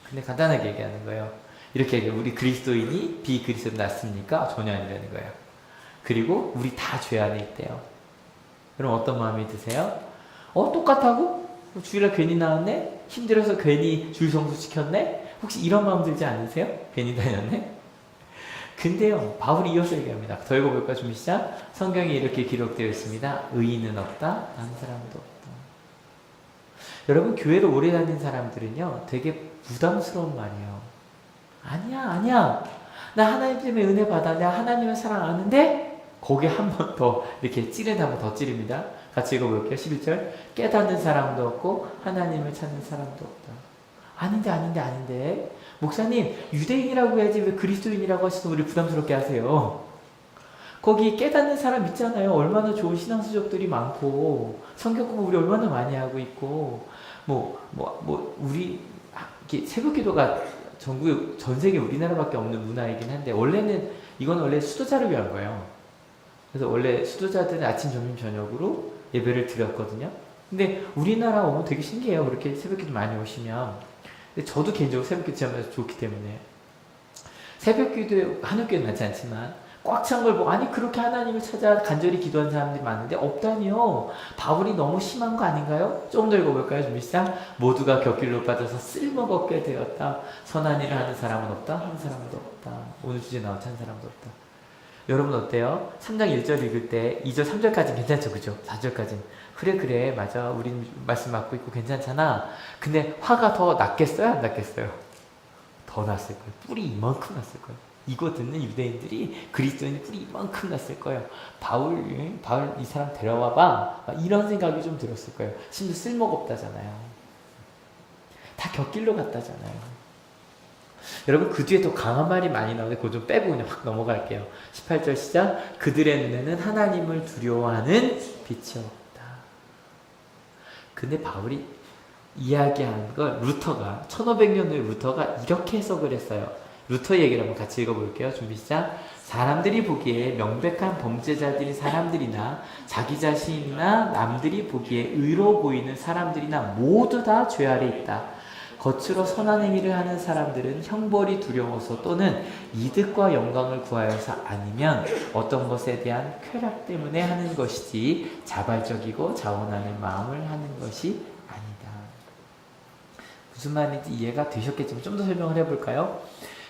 근데 간단하게 얘기하는 거예요. 이렇게 얘기해요. 우리 그리스도인이 비그리스도인 낫습니까? 전혀 아니라는 거예요. 그리고 우리 다 죄 안에 있대요. 그럼 어떤 마음이 드세요? 똑같다고? 주일날 괜히 나왔네? 힘들어서 괜히 주일 성수 시켰네? 혹시 이런 마음 들지 않으세요? 괜히 다녔네? 근데요, 바울이 이어서 얘기합니다. 더 읽어볼까요? 준비 시작. 성경에 이렇게 기록되어 있습니다. 의인은 없다, 한 사람도 없다. 여러분, 교회를 오래 다닌 사람들은요, 되게 부담스러운 말이에요. 아니야. 나 하나님 때문에 은혜 받아. 내가 하나님의 사랑 아는데, 거기에 한 번 더, 이렇게 찌르다 한번 더 찌릅니다. 같이 읽어볼게요. 11절. 깨닫는 사람도 없고 하나님을 찾는 사람도 없다. 아닌데. 목사님, 유대인이라고 해야지 왜 그리스도인이라고 하셔서 우리 부담스럽게 하세요. 거기 깨닫는 사람 있잖아요. 얼마나 좋은 신앙수족들이 많고 성경 공부 우리 얼마나 많이 하고 있고 우리 이렇게 새벽기도가 전 세계 우리나라밖에 없는 문화이긴 한데 이건 원래 수도자를 위한 거예요. 그래서 원래 수도자들은 아침, 점심, 저녁으로 예배를 드렸거든요. 근데 우리나라 오면 되게 신기해요. 그렇게 새벽기도 많이 오시면. 근데 저도 개인적으로 새벽기도 하면서 좋기 때문에 새벽기도에 한옥교회는 많지 않지만 꽉 찬 걸 보고 아니 그렇게 하나님을 찾아 간절히 기도하는 사람들이 많은데 없다니요. 바울이 너무 심한 거 아닌가요? 조금 더 읽어볼까요? 준비 시작. 모두가 곁길로 빠져서 쓸모없게 되었다. 선한 일을 하는 사람은 없다. 한 사람도 없다. 오늘 주제 나왔지 한 사람도 없다. 여러분 어때요? 3장 1절 읽을 때 2절 3절까지는 괜찮죠? 그죠? 4절까지는 그래 맞아. 우린 말씀 맞고 있고 괜찮잖아. 근데 화가 더 났겠어요? 안 났겠어요? 더 났을 거예요. 뿔이 이만큼 났을 거예요. 이거 듣는 유대인들이 그리스도인이 뿔이 이만큼 났을 거예요. 바울 이 사람 데려와봐. 이런 생각이 좀 들었을 거예요. 심지어 쓸모가 없다잖아요. 다 곁길로 갔다잖아요. 여러분 그 뒤에 더 강한 말이 많이 나오는데 그거 좀 빼고 그냥 확 넘어갈게요. 18절 시작. 그들의 눈에는 하나님을 두려워하는 빛이 없다. 근데 바울이 이야기하는 걸 1500년 후에 루터가 이렇게 해석을 했어요. 루터 얘기를 한번 같이 읽어볼게요. 준비 시작. 사람들이 보기에 명백한 범죄자들이 사람들이나 자기 자신이나 남들이 보기에 의로 보이는 사람들이나 모두 다 죄 아래 있다. 겉으로 선한 행위를 하는 사람들은 형벌이 두려워서 또는 이득과 영광을 구하여서 아니면 어떤 것에 대한 쾌락 때문에 하는 것이지 자발적이고 자원하는 마음을 하는 것이 아니다. 무슨 말인지 이해가 되셨겠지만 좀 더 설명을 해볼까요?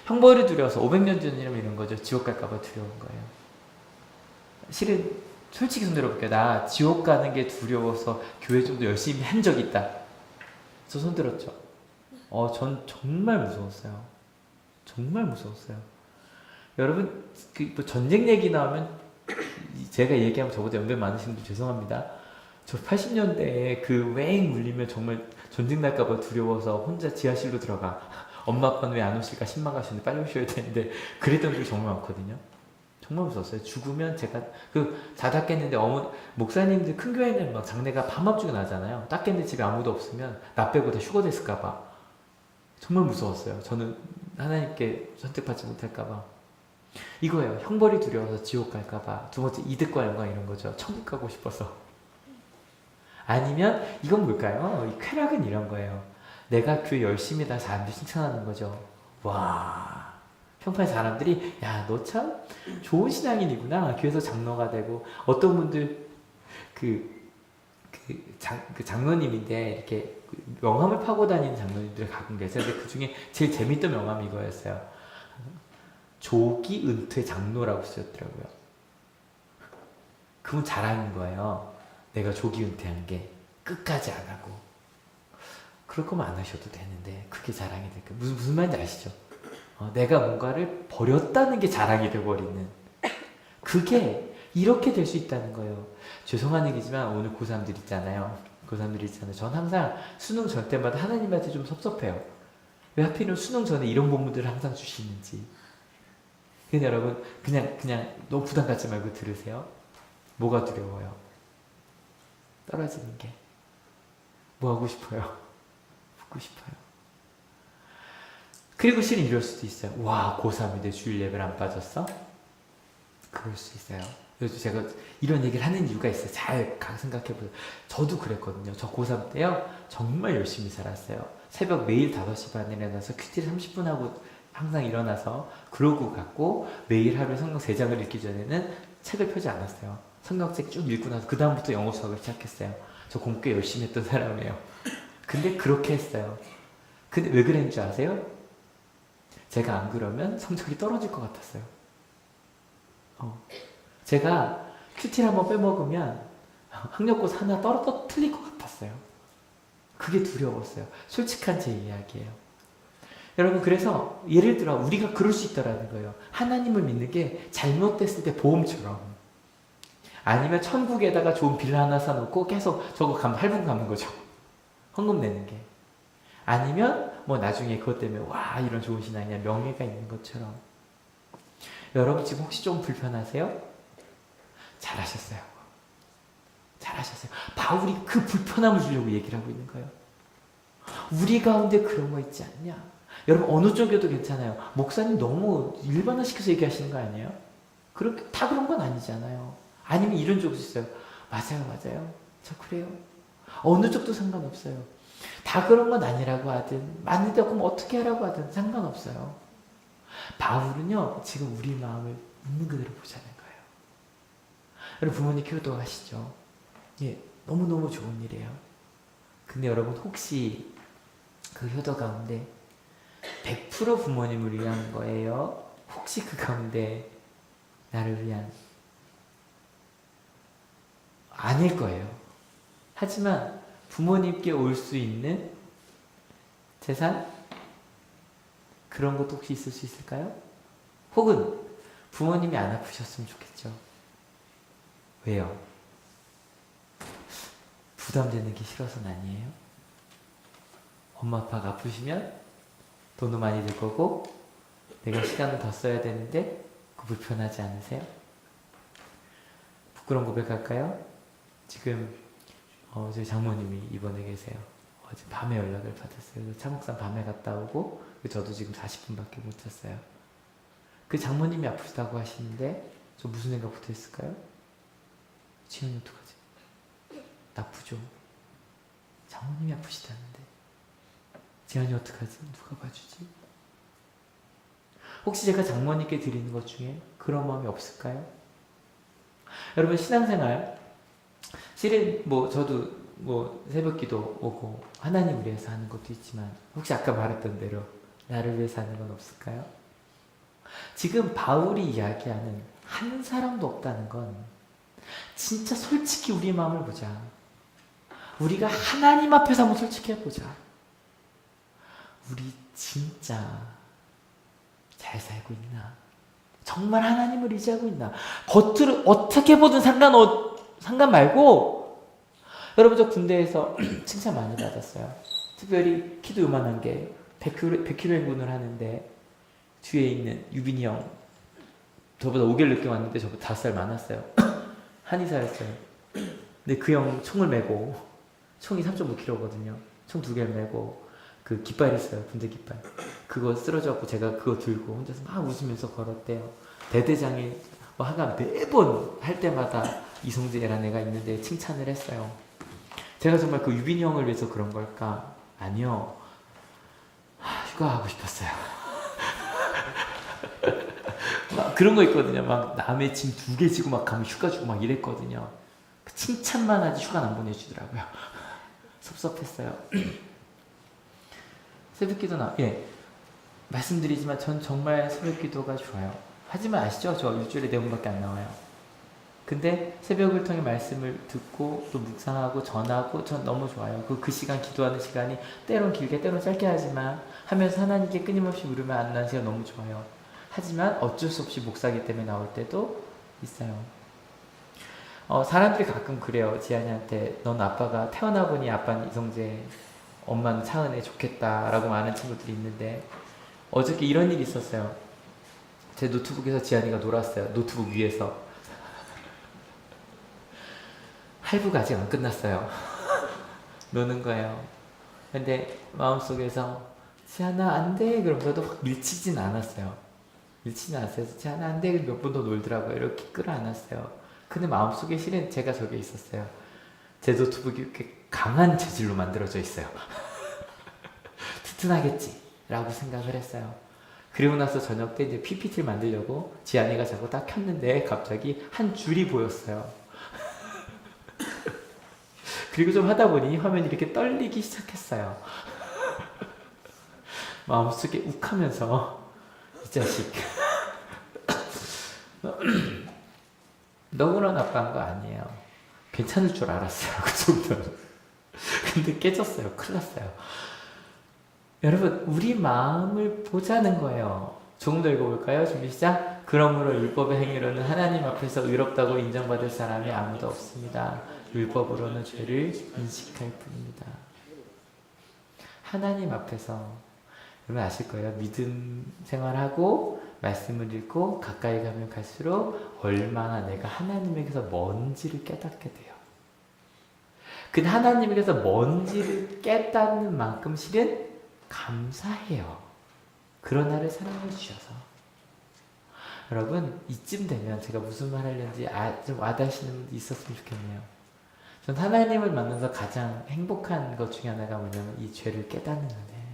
형벌이 두려워서 500년 전이라면 이런 거죠. 지옥 갈까봐 두려운 거예요. 실은 솔직히 손 들어볼게요. 나 지옥 가는 게 두려워서 교회 좀 더 열심히 한 적 있다. 저 손 들었죠? 전 정말 무서웠어요. 정말 무서웠어요. 여러분, 뭐 전쟁 얘기 나오면 제가 얘기하면 저보다 연배 많으신 분 죄송합니다. 저 80년대에 그 웽 물리면 정말 전쟁 날까봐 두려워서 혼자 지하실로 들어가. 엄마 아빠는 왜 안 오실까 실망하시는데 빨리 오셔야 되는데 그랬던 적이 정말 많거든요. 정말 무서웠어요. 죽으면 제가 다 닦겠는데 목사님들 큰 교회는 막 장례가 밤밤중에 나잖아요. 닦겠는데 집에 아무도 없으면 나 빼고 다 휴가 됐을까봐 정말 무서웠어요. 저는 하나님께 선택받지 못할까봐. 이거예요. 형벌이 두려워서 지옥 갈까봐. 두 번째 이득과 영광 이런 거죠. 천국 가고 싶어서. 아니면 이건 뭘까요? 이 쾌락은 이런 거예요. 내가 교회 열심히 다 사람들이 칭찬하는 거죠. 와, 평판 사람들이 야, 너 참 좋은 신앙인이구나. 교회에서 장로가 되고 어떤 분들 장로님인데 이렇게 명함을 파고 다니는 장로님들을 가끔 계세요. 근데 그 중에 제일 재밌던 명함이 이거였어요. 조기 은퇴 장로라고 쓰였더라고요. 그건 자랑인 거예요. 내가 조기 은퇴한 게 끝까지 안 하고. 그럴 거면 안 하셔도 되는데 그게 자랑이 될까? 무슨 말인지 아시죠? 내가 뭔가를 버렸다는 게 자랑이 돼버리는 그게 이렇게 될 수 있다는 거예요. 죄송한 얘기지만 오늘 고3들 있잖아요. 전 항상 수능 전 때마다 하나님한테 좀 섭섭해요. 왜 하필이면 수능 전에 이런 본문들을 항상 주시는지. 근데 여러분 그냥 너무 부담 갖지 말고 들으세요. 뭐가 두려워요? 떨어지는 게. 뭐 하고 싶어요? 붙고 싶어요. 그리고 실은 이럴 수도 있어요. 와, 고3인데 주일 예배를 안 빠졌어? 그럴 수 있어요. 그래서 제가 이런 얘기를 하는 이유가 있어요. 잘 생각해보세요. 저도 그랬거든요. 저 고3 때요. 정말 열심히 살았어요. 새벽 매일 5시 반에 일어나서 큐티를 30분 하고 항상 일어나서 그러고 갔고 매일 하루에 성경 3장을 읽기 전에는 책을 펴지 않았어요. 성경책 쭉 읽고 나서 그 다음부터 영어 수학을 시작했어요. 저 공부 꽤 열심히 했던 사람이에요. 근데 그렇게 했어요. 근데 왜 그랬는 줄 아세요? 제가 안 그러면 성적이 떨어질 것 같았어요. 제가 큐티를 한번 빼먹으면 학력고사 하나 틀릴 것 같았어요. 그게 두려웠어요. 솔직한 제 이야기예요. 여러분, 그래서 예를 들어 우리가 그럴 수 있다라는 거예요. 하나님을 믿는 게 잘못됐을 때 보험처럼 아니면 천국에다가 좋은 빌라 하나 사놓고 계속 저거 할부 갚는 거죠. 헌금 내는 게. 아니면 뭐 나중에 그것 때문에 와 이런 좋은 신앙이냐 명예가 있는 것처럼. 여러분 지금 혹시 좀 불편하세요? 잘하셨어요. 잘하셨어요. 바울이 그 불편함을 주려고 얘기를 하고 있는 거예요. 우리 가운데 그런 거 있지 않냐? 여러분 어느 쪽에도 괜찮아요. 목사님 너무 일반화시켜서 얘기하시는 거 아니에요? 그렇게 다 그런 건 아니잖아요. 아니면 이런 쪽도 있어요. 맞아요. 저 그래요. 어느 쪽도 상관없어요. 다 그런 건 아니라고 하든 맞는데 그럼 어떻게 하라고 하든 상관없어요. 바울은요 지금 우리 마음을 있는 그대로 보자는 거예요. 여러분 부모님 효도하시죠? 예, 너무너무 좋은 일이에요. 근데 여러분 혹시 그 효도 가운데 100% 부모님을 위한 거예요? 혹시 그 가운데 나를 위한 아닐 거예요. 하지만 부모님께 올 수 있는 재산? 그런 것도 혹시 있을 수 있을까요? 혹은 부모님이 안 아프셨으면 좋겠죠. 왜요? 부담되는 게 싫어서는 아니에요. 엄마 아빠가 아프시면 돈도 많이 들 거고 내가 시간을 더 써야 되는데 그 불편하지 않으세요? 부끄러운 고백할까요? 지금 저희 장모님이 입원해 계세요. 어제 밤에 연락을 받았어요. 차목산 밤에 갔다 오고 저도 지금 40분밖에 못 잤어요. 그 장모님이 아프시다고 하시는데 저 무슨 생각부터 했을까요? 지현이 어떡하지? 나쁘죠. 장모님이 아프시다는데 지현이 어떡하지? 누가 봐주지? 혹시 제가 장모님께 드리는 것 중에 그런 마음이 없을까요? 여러분 신앙생활 실은 뭐 저도 뭐 새벽기도 오고 하나님을 위해서 하는 것도 있지만 혹시 아까 말했던 대로 나를 위해서 하는 건 없을까요? 지금 바울이 이야기하는 한 사람도 없다는 건 진짜 솔직히 우리 마음을 보자. 우리가 하나님 앞에서 한번 솔직히 해보자. 우리 진짜 잘 살고 있나? 정말 하나님을 의지하고 있나? 겉으로 어떻게 보든 상관 말고 여러분 저 군대에서 칭찬 많이 받았어요. 특별히 키도 요만한 게 100kg 행군을 하는데 뒤에 있는 유빈이 형 저보다 5개월 늦게 왔는데 저보다 5살 많았어요. 한의사였어요. 근데 그 형 총을 메고 총이 3.5kg거든요. 총 2개를 메고 그 깃발 있어요. 군대 깃발. 그거 쓰러져갖고 제가 그거 들고 혼자서 막 웃으면서 걸었대요. 대대장에 뭐 하가 매번 할 때마다 이성재라는 애가 있는데 칭찬을 했어요. 제가 정말 그 유빈이 형을 위해서 그런 걸까? 아니요. 휴가 하고 싶었어요. 막 그런 거 있거든요. 막 남의 짐 2개 지고 막 가면 휴가 주고 막 이랬거든요. 칭찬만 하지 휴가는 안 보내주더라고요. 섭섭했어요. 새벽기도 예. 말씀드리지만 전 정말 새벽기도가 좋아요. 하지만 아시죠? 저 일주일에 4번밖에 안 나와요. 근데 새벽을 통해 말씀을 듣고 또 묵상하고 전하고 전 너무 좋아요. 그 시간 기도하는 시간이 때론 길게 때론 짧게 하지만 하면서 하나님께 끊임없이 물으면 안 나는 시간 너무 좋아요. 하지만 어쩔 수 없이 목사기 때문에 나올 때도 있어요. 사람들이 가끔 그래요. 지한이한테 넌 아빠가 태어나 보니 아빠는 이성재 엄마는 차은혜 좋겠다라고 말하는 친구들이 있는데 어저께 이런 일이 있었어요. 제 노트북에서 지한이가 놀았어요. 노트북 위에서. 할부가 아직 안 끝났어요. 노는 거예요. 근데 마음속에서 지한아 안 돼. 그럼 저도 확 밀치진 않았어요. 밀치진 않았어요. 지한아 안 돼. 몇 번 더 놀더라고요. 이렇게 끌어안았어요. 근데 마음속에 실은 제가 저게 있었어요. 제 노트북이 이렇게 강한 재질로 만들어져 있어요. 튼튼하겠지 라고 생각을 했어요. 그리고 나서 저녁 때 이제 PPT를 만들려고 지한이가 자꾸 딱 켰는데 갑자기 한 줄이 보였어요. 그리고 좀 하다 보니 화면이 이렇게 떨리기 시작했어요. 마음속에 욱하면서 이 자식 너무나 나빠한 거 아니에요. 괜찮을 줄 알았어요. 그 정도는. 근데 깨졌어요. 큰일 났어요. 여러분 우리 마음을 보자는 거예요. 조금 더 읽어볼까요? 준비 시작. 그러므로 율법의 행위로는 하나님 앞에서 의롭다고 인정받을 사람이 아무도 없습니다. 율법으로는 죄를 인식할 뿐입니다. 하나님 앞에서 여러분 아실 거예요. 믿음 생활하고 말씀을 읽고 가까이 가면 갈수록 얼마나 내가 하나님에게서 먼지를 깨닫게 돼요. 그 하나님에게서 먼지를 깨닫는 만큼 실은 감사해요. 그런 나를 사랑해 주셔서. 여러분 이쯤 되면 제가 무슨 말 하려는지 좀 와닿으시는 분도 있었으면 좋겠네요. 전 하나님을 만나서 가장 행복한 것 중에 하나가 뭐냐면 이 죄를 깨닫는 은혜예요.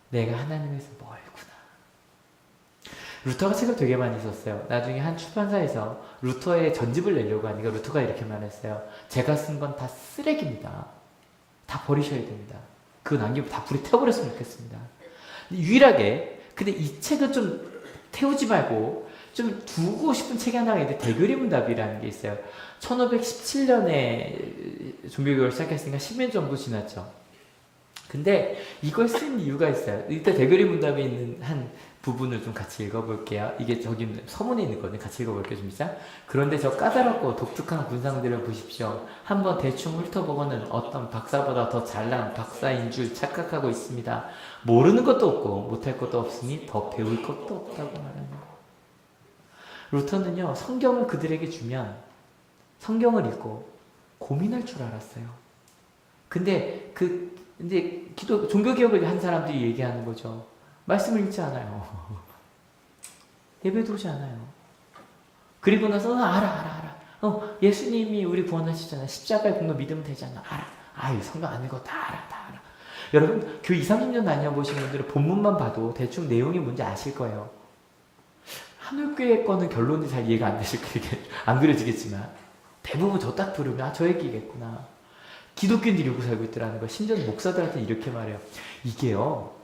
내가 하나님에서 멀구나. 루터가 책을 되게 많이 썼어요. 나중에 한 출판사에서 루터의 전집을 내려고 하니까 루터가 이렇게 말했어요. 제가 쓴 건 다 쓰레기입니다. 다 버리셔야 됩니다. 그거 남기고 다 불에 태워버렸으면 좋겠습니다. 유일하게 근데 이 책은 좀 태우지 말고 좀 두고 싶은 책이 하나가 있는데 대교리 문답이라는 게 있어요. 1517년에 종교교육을 시작했으니까 10년 정도 지났죠. 근데 이걸 쓴 이유가 있어요. 이때 대교리 문답에 있는 한 부분을 좀 같이 읽어볼게요. 이게 저기 서문에 있는 거는 같이 읽어볼게요. 좀 있자. 그런데 저 까다롭고 독특한 군상들을 보십시오. 한번 대충 훑어보고는 어떤 박사보다 더 잘난 박사인 줄 착각하고 있습니다. 모르는 것도 없고 못할 것도 없으니 더 배울 것도 없다고 말하는 거. 루터는요, 성경을 그들에게 주면 성경을 읽고 고민할 줄 알았어요. 근데 이제 종교개혁을 한 사람들이 얘기하는 거죠. 말씀을 읽지 않아요. 예배도 오지 않아요. 그리고 나서 알아. 예수님이 우리 구원하시잖아. 십자가의 공로 믿으면 되잖아. 알아. 아유 성경 안 읽어. 다 알아. 여러분 교회 20-30년 다녀보신 분들은 본문만 봐도 대충 내용이 뭔지 아실 거예요. 하늘교회 거는 결론이 잘 이해가 안 되실 거예요. 안 그려지겠지만 대부분 저 딱 들으면 저 얘기겠구나. 기독교인들이 이러고 살고 있더라는 거. 심지어 목사들한테 이렇게 말해요. 이게요.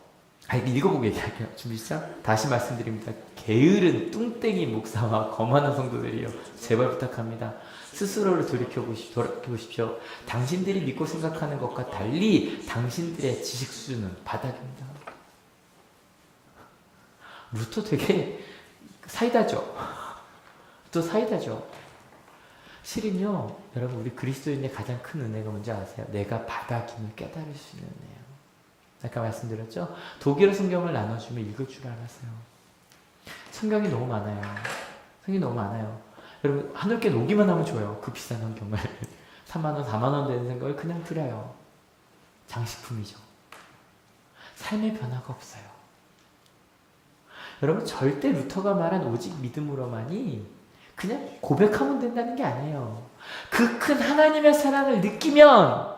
읽어보고 얘기할게요. 준비시작? 다시 말씀드립니다. 게으른 뚱땡이 목사와 거만한 성도들이요. 제발 부탁합니다. 스스로를 돌이켜보십시오. 당신들이 믿고 생각하는 것과 달리 당신들의 지식 수준은 바닥입니다. 루터 되게 사이다죠. 또 사이다죠. 실은요, 여러분 우리 그리스도인의 가장 큰 은혜가 뭔지 아세요? 내가 바닥임을 깨달을 수 있는 은혜예요. 아까 말씀드렸죠? 독일어 성경을 나눠주면 읽을 줄 알았어요. 성경이 너무 많아요. 여러분 하늘께 오기만 하면 줘요. 그 비싼 성경을 3만원, 4만원 되는 성경을 그냥 드려요. 장식품이죠. 삶의 변화가 없어요. 여러분 절대 루터가 말한 오직 믿음으로만이 그냥 고백하면 된다는 게 아니에요. 그 큰 하나님의 사랑을 느끼면,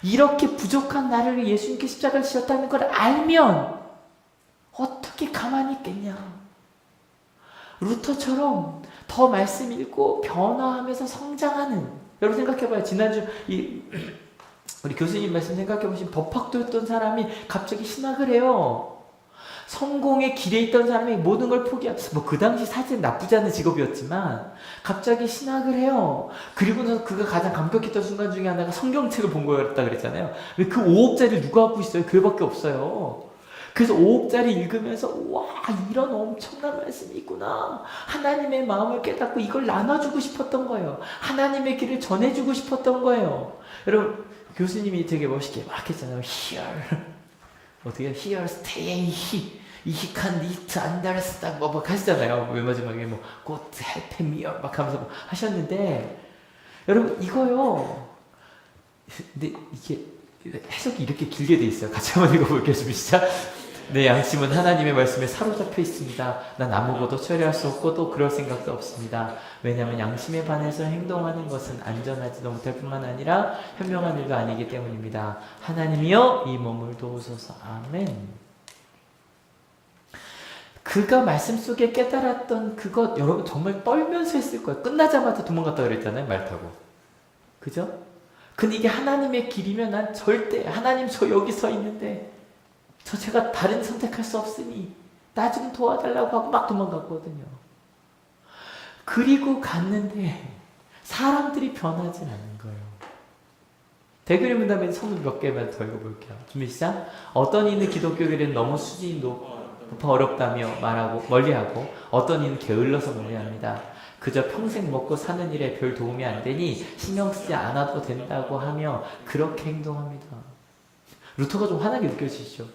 이렇게 부족한 나를 위해 예수님께 십자가를 지셨다는 걸 알면 어떻게 가만히 있겠냐. 루터처럼 더 말씀 읽고 변화하면서 성장하는, 여러분 생각해봐요. 지난주 우리 교수님 말씀 생각해보시면 법학도였던 사람이 갑자기 신학을 해요. 성공의 길에 있던 사람이 모든 걸 포기하고, 그 당시 사실 나쁘지 않은 직업이었지만 갑자기 신학을 해요. 그리고 나서 그가 가장 감격했던 순간 중에 하나가 성경책을 본 거였다 그랬잖아요. 왜 그 5억짜리 누가 갖고 있어요? 교회밖에 없어요. 그래서 5억짜리 읽으면서 와, 이런 엄청난 말씀이 있구나. 하나님의 마음을 깨닫고 이걸 나눠주고 싶었던 거예요. 하나님의 길을 전해주고 싶었던 거예요. 여러분 교수님이 되게 멋있게 막 했잖아요. 어떻게 here stay he can eat understand 뭐 하시잖아요. 맨 마지막에 God help me 막 하면서 하셨는데, 여러분 이거요. 근데 이게 해석이 이렇게 길게 돼 있어요. 같이 한번 읽어볼게요. 시작. 내 양심은 하나님의 말씀에 사로잡혀 있습니다. 난 아무것도 처리할 수 없고 또 그럴 생각도 없습니다. 왜냐하면 양심에 반해서 행동하는 것은 안전하지도 못할 뿐만 아니라 현명한 일도 아니기 때문입니다. 하나님이여 이 몸을 도우소서. 아멘. 그가 말씀 속에 깨달았던 그것, 여러분 정말 떨면서 했을 거예요. 끝나자마자 도망갔다 그랬잖아요. 말 타고. 그죠? 근데 이게 하나님의 길이면 난 절대, 하나님 저 여기 서 있는데 제가 다른 선택할 수 없으니 나 좀 도와달라고 하고 막 도망갔거든요. 그리고 갔는데 사람들이 변하진 않은 거예요. 대교리 문답에 선문 몇 개만 더 읽어볼게요. 준비 시작. 어떤 이는 기독교계는 너무 수준이 높고 부파 어렵다며 말하고 멀리하고 어떤 이는 게을러서 멀리합니다. 그저 평생 먹고 사는 일에 별 도움이 안 되니 신경 쓰지 않아도 된다고 하며 그렇게 행동합니다. 루터가 좀 화나게 느껴지시죠?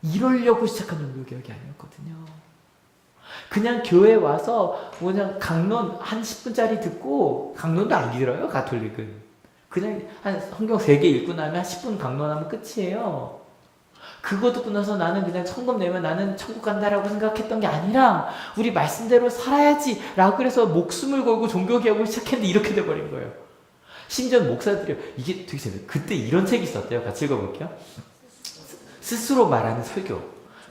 이러려고 시작한 종교개혁이 아니었거든요. 그냥 교회 와서 그냥 강론 한 10분짜리 듣고, 강론도 안 길어요, 가톨릭은. 그냥 한 성경 3개 읽고 나면 한 10분 강론하면 끝이에요. 그거 듣고 나서 나는 그냥 천금 내면 나는 천국 간다라고 생각했던 게 아니라 우리 말씀대로 살아야지 라고 그래서 목숨을 걸고 종교개혁을 시작했는데 이렇게 돼버린 거예요. 심지어 목사들이 이게 되게 재밌어요. 그때 이런 책이 있었대요. 같이 읽어볼게요. 스스로 말하는 설교.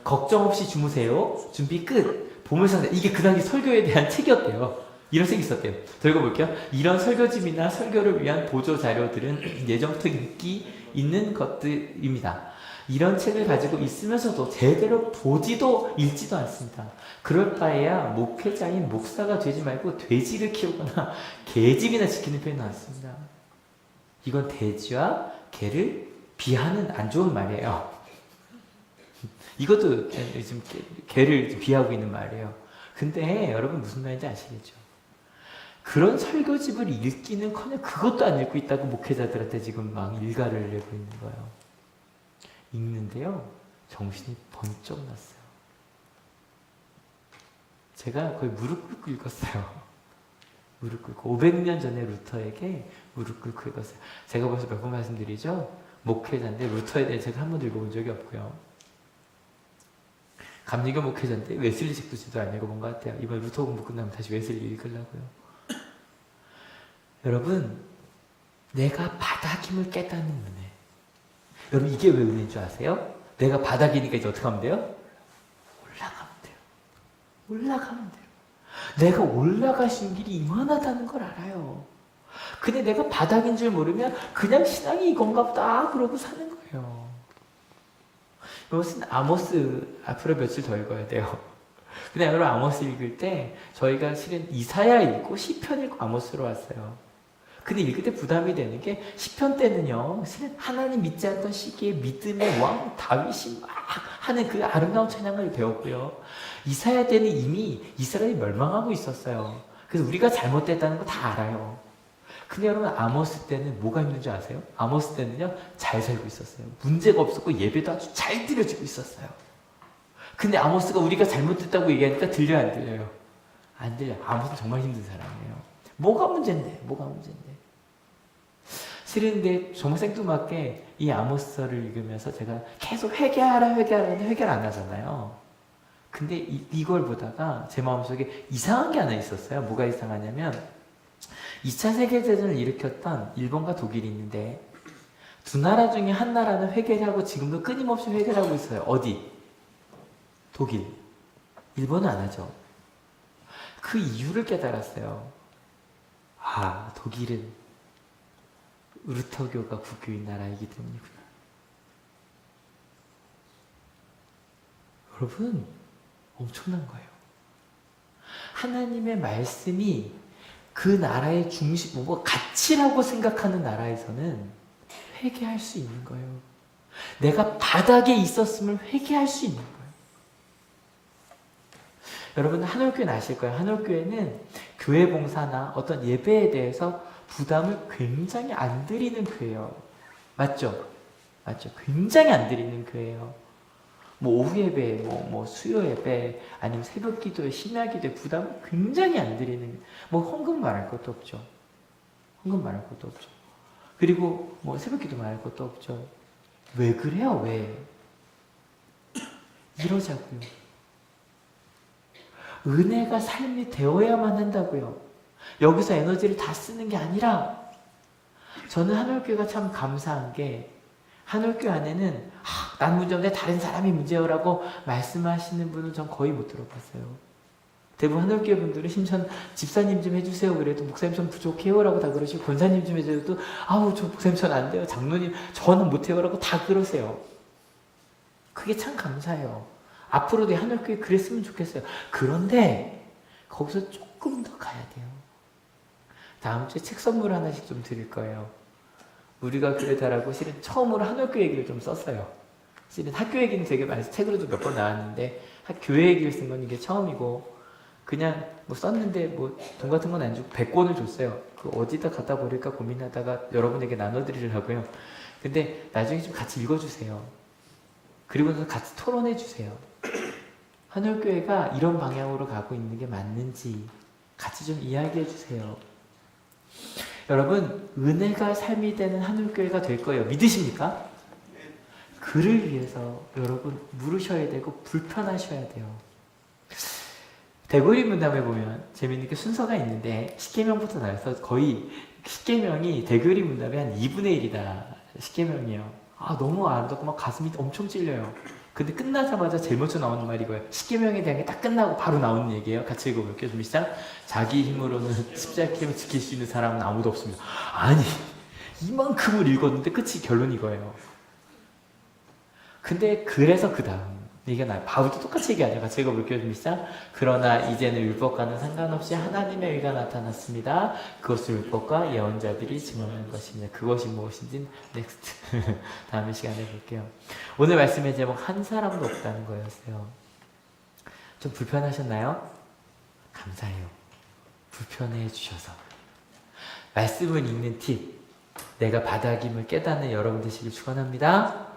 걱정 없이 주무세요. 준비 끝. 보물상자. 이게 그 당시 설교에 대한 책이었대요. 이런 책이 있었대요. 더 읽어볼게요. 이런 설교집이나 설교를 위한 보조 자료들은 예전부터 인기 있는 것들입니다. 이런 책을 가지고 있으면서도 제대로 보지도 읽지도 않습니다. 그럴 바에야 목회자인 목사가 되지 말고 돼지를 키우거나 개집이나 지키는 편이 나왔습니다. 이건 돼지와 개를 비하는 안 좋은 말이에요. 이것도 지금 개를 비하고 있는 말이에요. 근데 여러분 무슨 말인지 아시겠죠? 그런 설교집을 읽기는커녕 그것도 안 읽고 있다고 목회자들한테 지금 막 일가를 내고 있는 거예요. 읽는데요, 정신이 번쩍 났어요. 제가 거의 무릎 꿇고 읽었어요. 무릎 꿇고 500년 전에 루터에게 무릎 꿇고 읽었어요. 제가 벌써 몇 번 말씀드리죠? 목회자인데 루터에 대해 제가 한 번도 읽어본 적이 없고요. 감리교 목회자인데 웨슬리 책도 제대로 안 읽어본 것 같아요. 이번 루터 공부 끝나면 다시 웨슬리 읽으려고요. 여러분, 내가 바닥임을 깨닫는 은혜. 여러분, 이게 왜 은혜인 줄 아세요? 내가 바닥이니까 이제 어떻게 하면 돼요? 올라가면 돼요. 올라가면 돼요. 내가 올라가신 길이 이만하다는 걸 알아요. 근데 내가 바닥인 줄 모르면 그냥 신앙이 이건가 보다 그러고 사는 거예요. 이것은 아모스 앞으로 며칠 더 읽어야 돼요. 근데 여러분, 아모스 읽을 때 저희가 실은 이사야 읽고 시편 읽고 아모스로 왔어요. 근데 읽을 때 부담이 되는 게 시편 때는요, 실은 하나님 믿지 않던 시기에 믿음의 왕 다윗이 막 하는 그 아름다운 찬양을 배웠고요. 이사야 때는 이미 이스라엘이 멸망하고 있었어요. 그래서 우리가 잘못됐다는 거 다 알아요. 근데 여러분, 아모스 때는 뭐가 있는 줄 아세요? 아모스 때는요, 잘 살고 있었어요. 문제가 없었고 예배도 아주 잘 드려지고 있었어요. 근데 아모스가 우리가 잘못됐다고 얘기하니까 들려요, 안 들려요? 안 들려요. 아모스는 정말 힘든 사람이에요. 뭐가 문제인데? 뭐가 문제인데? 실은 근데 정말 생뚱맞게 이 아모스서를 읽으면서 제가 계속 회개하는데 회개를 안 하잖아요. 근데 이걸 보다가 제 마음속에 이상한 게 하나 있었어요. 뭐가 이상하냐면 2차 세계대전을 일으켰던 일본과 독일이 있는데 두 나라 중에 한 나라는 회개를 하고 지금도 끊임없이 회개를 하고 있어요. 어디? 독일. 일본은 안 하죠. 그 이유를 깨달았어요. 아, 독일은 루터교가 국교인 나라이기 때문이구나. 여러분, 엄청난 거예요. 하나님의 말씀이 그 나라의 중심, 뭐 가치라고 생각하는 나라에서는 회개할 수 있는 거예요. 내가 바닥에 있었음을 회개할 수 있는 거예요. 여러분, 한올교회는 아실 거예요. 한올교회는 교회 봉사나 어떤 예배에 대해서 부담을 굉장히 안 드리는 교회예요. 맞죠? 맞죠? 굉장히 안 드리는 교회예요. 뭐 오후 예배, 뭐 수요 예배, 아니면 새벽 기도에 심야 기도에 부담을 굉장히 안 드리는, 뭐 헌금 말할 것도 없죠. 헌금 말할 것도 없죠. 그리고 뭐 새벽 기도 말할 것도 없죠. 왜 그래요? 왜? 이러자고요. 은혜가 삶이 되어야만 한다고요. 여기서 에너지를 다 쓰는 게 아니라, 저는 한올교회가 참 감사한 게, 한올교회 안에는 난 문제 없는데 다른 사람이 문제요라고 말씀하시는 분은 전 거의 못 들어봤어요. 대부분 한올교회 분들은 심지어 집사님 좀 해주세요 그래도 목사님 좀 부족해요라고 다 그러시고, 권사님 좀 해줘도 아우 저 목사님 전 안 돼요, 장로님 저는 못해요라고 다 그러세요. 그게 참 감사해요. 앞으로도 한올교회 그랬으면 좋겠어요. 그런데 거기서 조금 더 가야 돼요. 다음 주에 책 선물 하나씩 좀 드릴 거예요. 우리가 교회다라고 실은 처음으로 한올교회 얘기를 좀 썼어요. 실은 학교 얘기는 되게 많이 책으로도 몇 번 나왔는데 교회 기를 쓴 건 이게 처음이고 그냥 뭐 썼는데 뭐 돈 같은 건 안 주고 100권을 줬어요. 그 어디다 갖다 버릴까 고민하다가 여러분에게 나눠드리려고요. 근데 나중에 좀 같이 읽어주세요. 그리고서 같이 토론해주세요. 한올교회가 이런 방향으로 가고 있는 게 맞는지 같이 좀 이야기해주세요. 여러분, 은혜가 삶이 되는 한올교회가 될 거예요. 믿으십니까? 그를 위해서 여러분 물으셔야 되고 불편하셔야 돼요. 대구리 문답에 보면 재밌는 게 순서가 있는데 십계명부터 나와서 거의 십계명이 대구리 문답의 한 2분의 1이다. 십계명이에요. 아 너무 아름답고 막 가슴이 엄청 찔려요. 근데 끝나자마자 제일 먼저 나오는 말이 이거예요. 십계명에 대한 게 딱 끝나고 바로 나오는 얘기예요. 같이 읽어볼게요. 좀 시작. 자기 힘으로는 십자가를 지킬 수 있는 사람은 아무도 없습니다. 아니 이만큼을 읽었는데 끝이 결론이 이거예요. 근데 그래서 그 다음 이게 나요. 바울도 똑같이 얘기하죠. 같이 읽어볼게요. 좀 시작. 그러나 이제는 율법과는 상관없이 하나님의 의가 나타났습니다. 그것을 율법과 예언자들이 증언하는 것입니다. 그것이 무엇인지 넥스트 다음 시간에 볼게요. 오늘 말씀의 제목 한 사람도 없다는 거였어요. 좀 불편하셨나요? 감사해요. 불편해 주셔서. 말씀을 읽는 팁. 내가 바닥임을 깨닫는 여러분 되시길 축원합니다.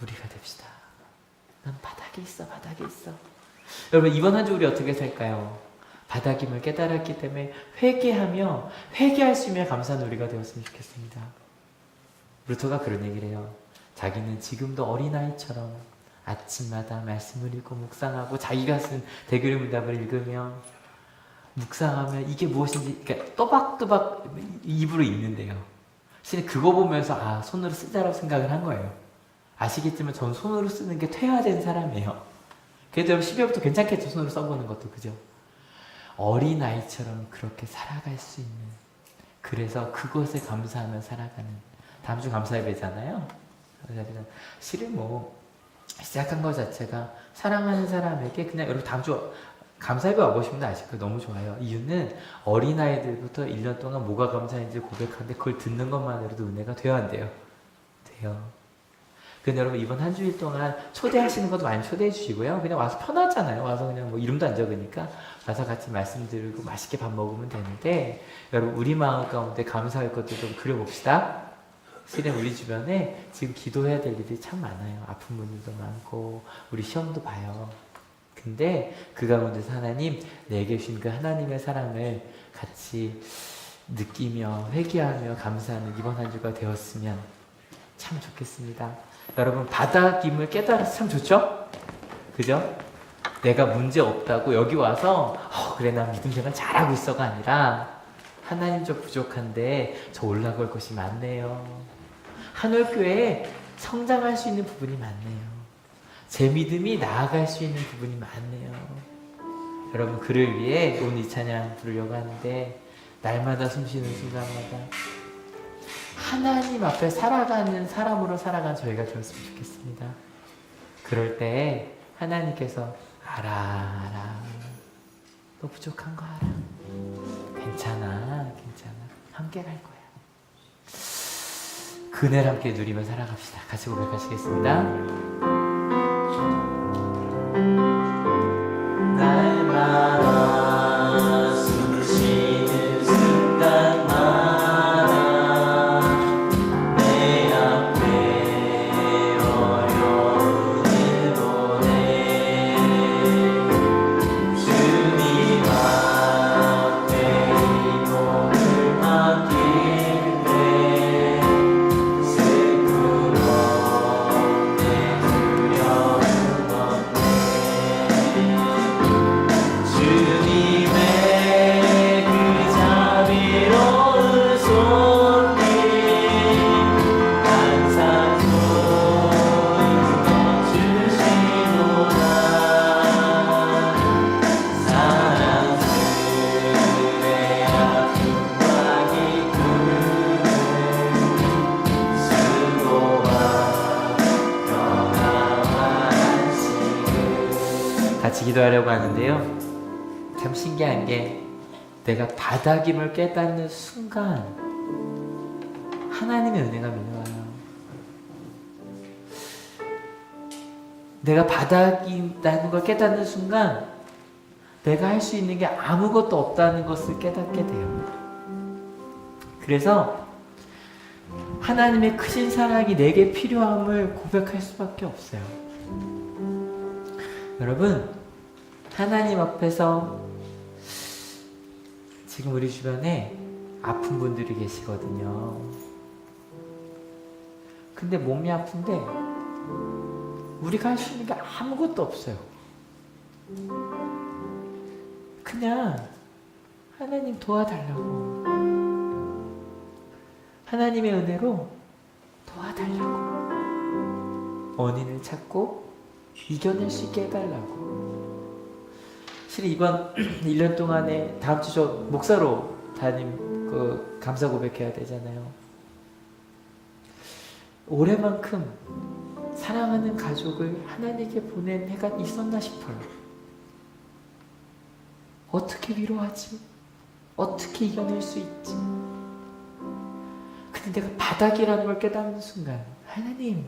우리가 됩시다. 난 바닥에 있어, 바닥에 있어. 여러분 이번 한 주 우리 어떻게 살까요? 바닥임을 깨달았기 때문에 회개하며 회개할 수 있으면 감사한 우리가 되었으면 좋겠습니다. 루터가 그런 얘기를 해요. 자기는 지금도 어린아이처럼 아침마다 말씀을 읽고 묵상하고 자기가 쓴 대교리 문답을 읽으며 묵상하면 이게 무엇인지 그러니까 또박또박 입으로 읽는데요. 사실 그거 보면서 아 손으로 쓰자라고 생각을 한 거예요. 아시겠지만 전 손으로 쓰는 게 퇴화된 사람이에요. 그래도 12월부터 괜찮겠죠. 손으로 써보는 것도. 그죠? 어린아이처럼 그렇게 살아갈 수 있는 그래서 그것에 감사하며 살아가는 다음 주 감사예배잖아요. 실은 뭐 시작한 것 자체가 사랑하는 사람에게 그냥 여러분 다음 주 감사예배 와보시면 아실 거예요. 너무 좋아요. 이유는 어린아이들부터 1년 동안 뭐가 감사한지 고백하는데 그걸 듣는 것만으로도 은혜가 돼야 안 돼요? 돼요. 근데 여러분 이번 한 주일 동안 초대하시는 것도 많이 초대해 주시고요. 그냥 와서 편하잖아요. 와서 그냥 뭐 이름도 안 적으니까 와서 같이 말씀 드리고 맛있게 밥 먹으면 되는데 여러분 우리 마음 가운데 감사할 것도 좀 그려봅시다. 실은 우리 주변에 지금 기도해야 될 일이 참 많아요. 아픈 분들도 많고 우리 시험도 봐요. 근데 그 가운데서 하나님 내게 주신 그 하나님의 사랑을 같이 느끼며 회개하며 감사하는 이번 한 주가 되었으면 참 좋겠습니다. 여러분 바닥임을 깨달아서 참 좋죠? 그죠? 내가 문제 없다고 여기 와서 그래 난 믿음 생활 잘하고 있어가 아니라 하나님 저 부족한데 저 올라갈 것이 많네요. 한올교회에 성장할 수 있는 부분이 많네요. 제 믿음이 나아갈 수 있는 부분이 많네요. 여러분 그를 위해 오늘 이 찬양 부르려고 하는데 날마다 숨쉬는 순간마다 하나님 앞에 살아가는 사람으로 살아가는 저희가 되었으면 좋겠습니다. 그럴 때 하나님께서 알아 너 부족한 거 알아 괜찮아 함께 갈 거야. 그늘 함께 누리며 살아갑시다. 같이 고백하시겠습니다. 날마다 숨쉬는 순간마다 내 앞에 어려움을 보내 주님 앞에 이 몸을 맡길 때 슬픔 없네 두려움 없네 주님의 그 자비로운 손길 항상 손 주시노라 사랑스레 아픔과 기쁨을 수고와 평화와 안식을 같이 기도하려고 하는데요. 참 신기한 게 내가 바닥임을 깨닫는 순간 하나님의 은혜가 밀려와요. 내가 바닥이라는 걸 깨닫는 순간 내가 할 수 있는 게 아무것도 없다는 것을 깨닫게 돼요. 그래서 하나님의 크신 사랑이 내게 필요함을 고백할 수밖에 없어요. 여러분, 하나님 앞에서 지금 우리 주변에 아픈 분들이 계시거든요. 근데 몸이 아픈데 우리가 할 수 있는 게 아무것도 없어요. 그냥 하나님 도와달라고, 하나님의 은혜로 도와달라고, 원인을 찾고 이겨낼 수 있게 해달라고. 실은 이번 1년 동안에 다음 주 저 목사로 담임 그 감사 고백해야 되잖아요. 올해만큼 사랑하는 가족을 하나님께 보낸 해가 있었나 싶어요. 어떻게 위로하지? 어떻게 이겨낼 수 있지? 근데 내가 바닥이라는 걸 깨닫는 순간, 하나님,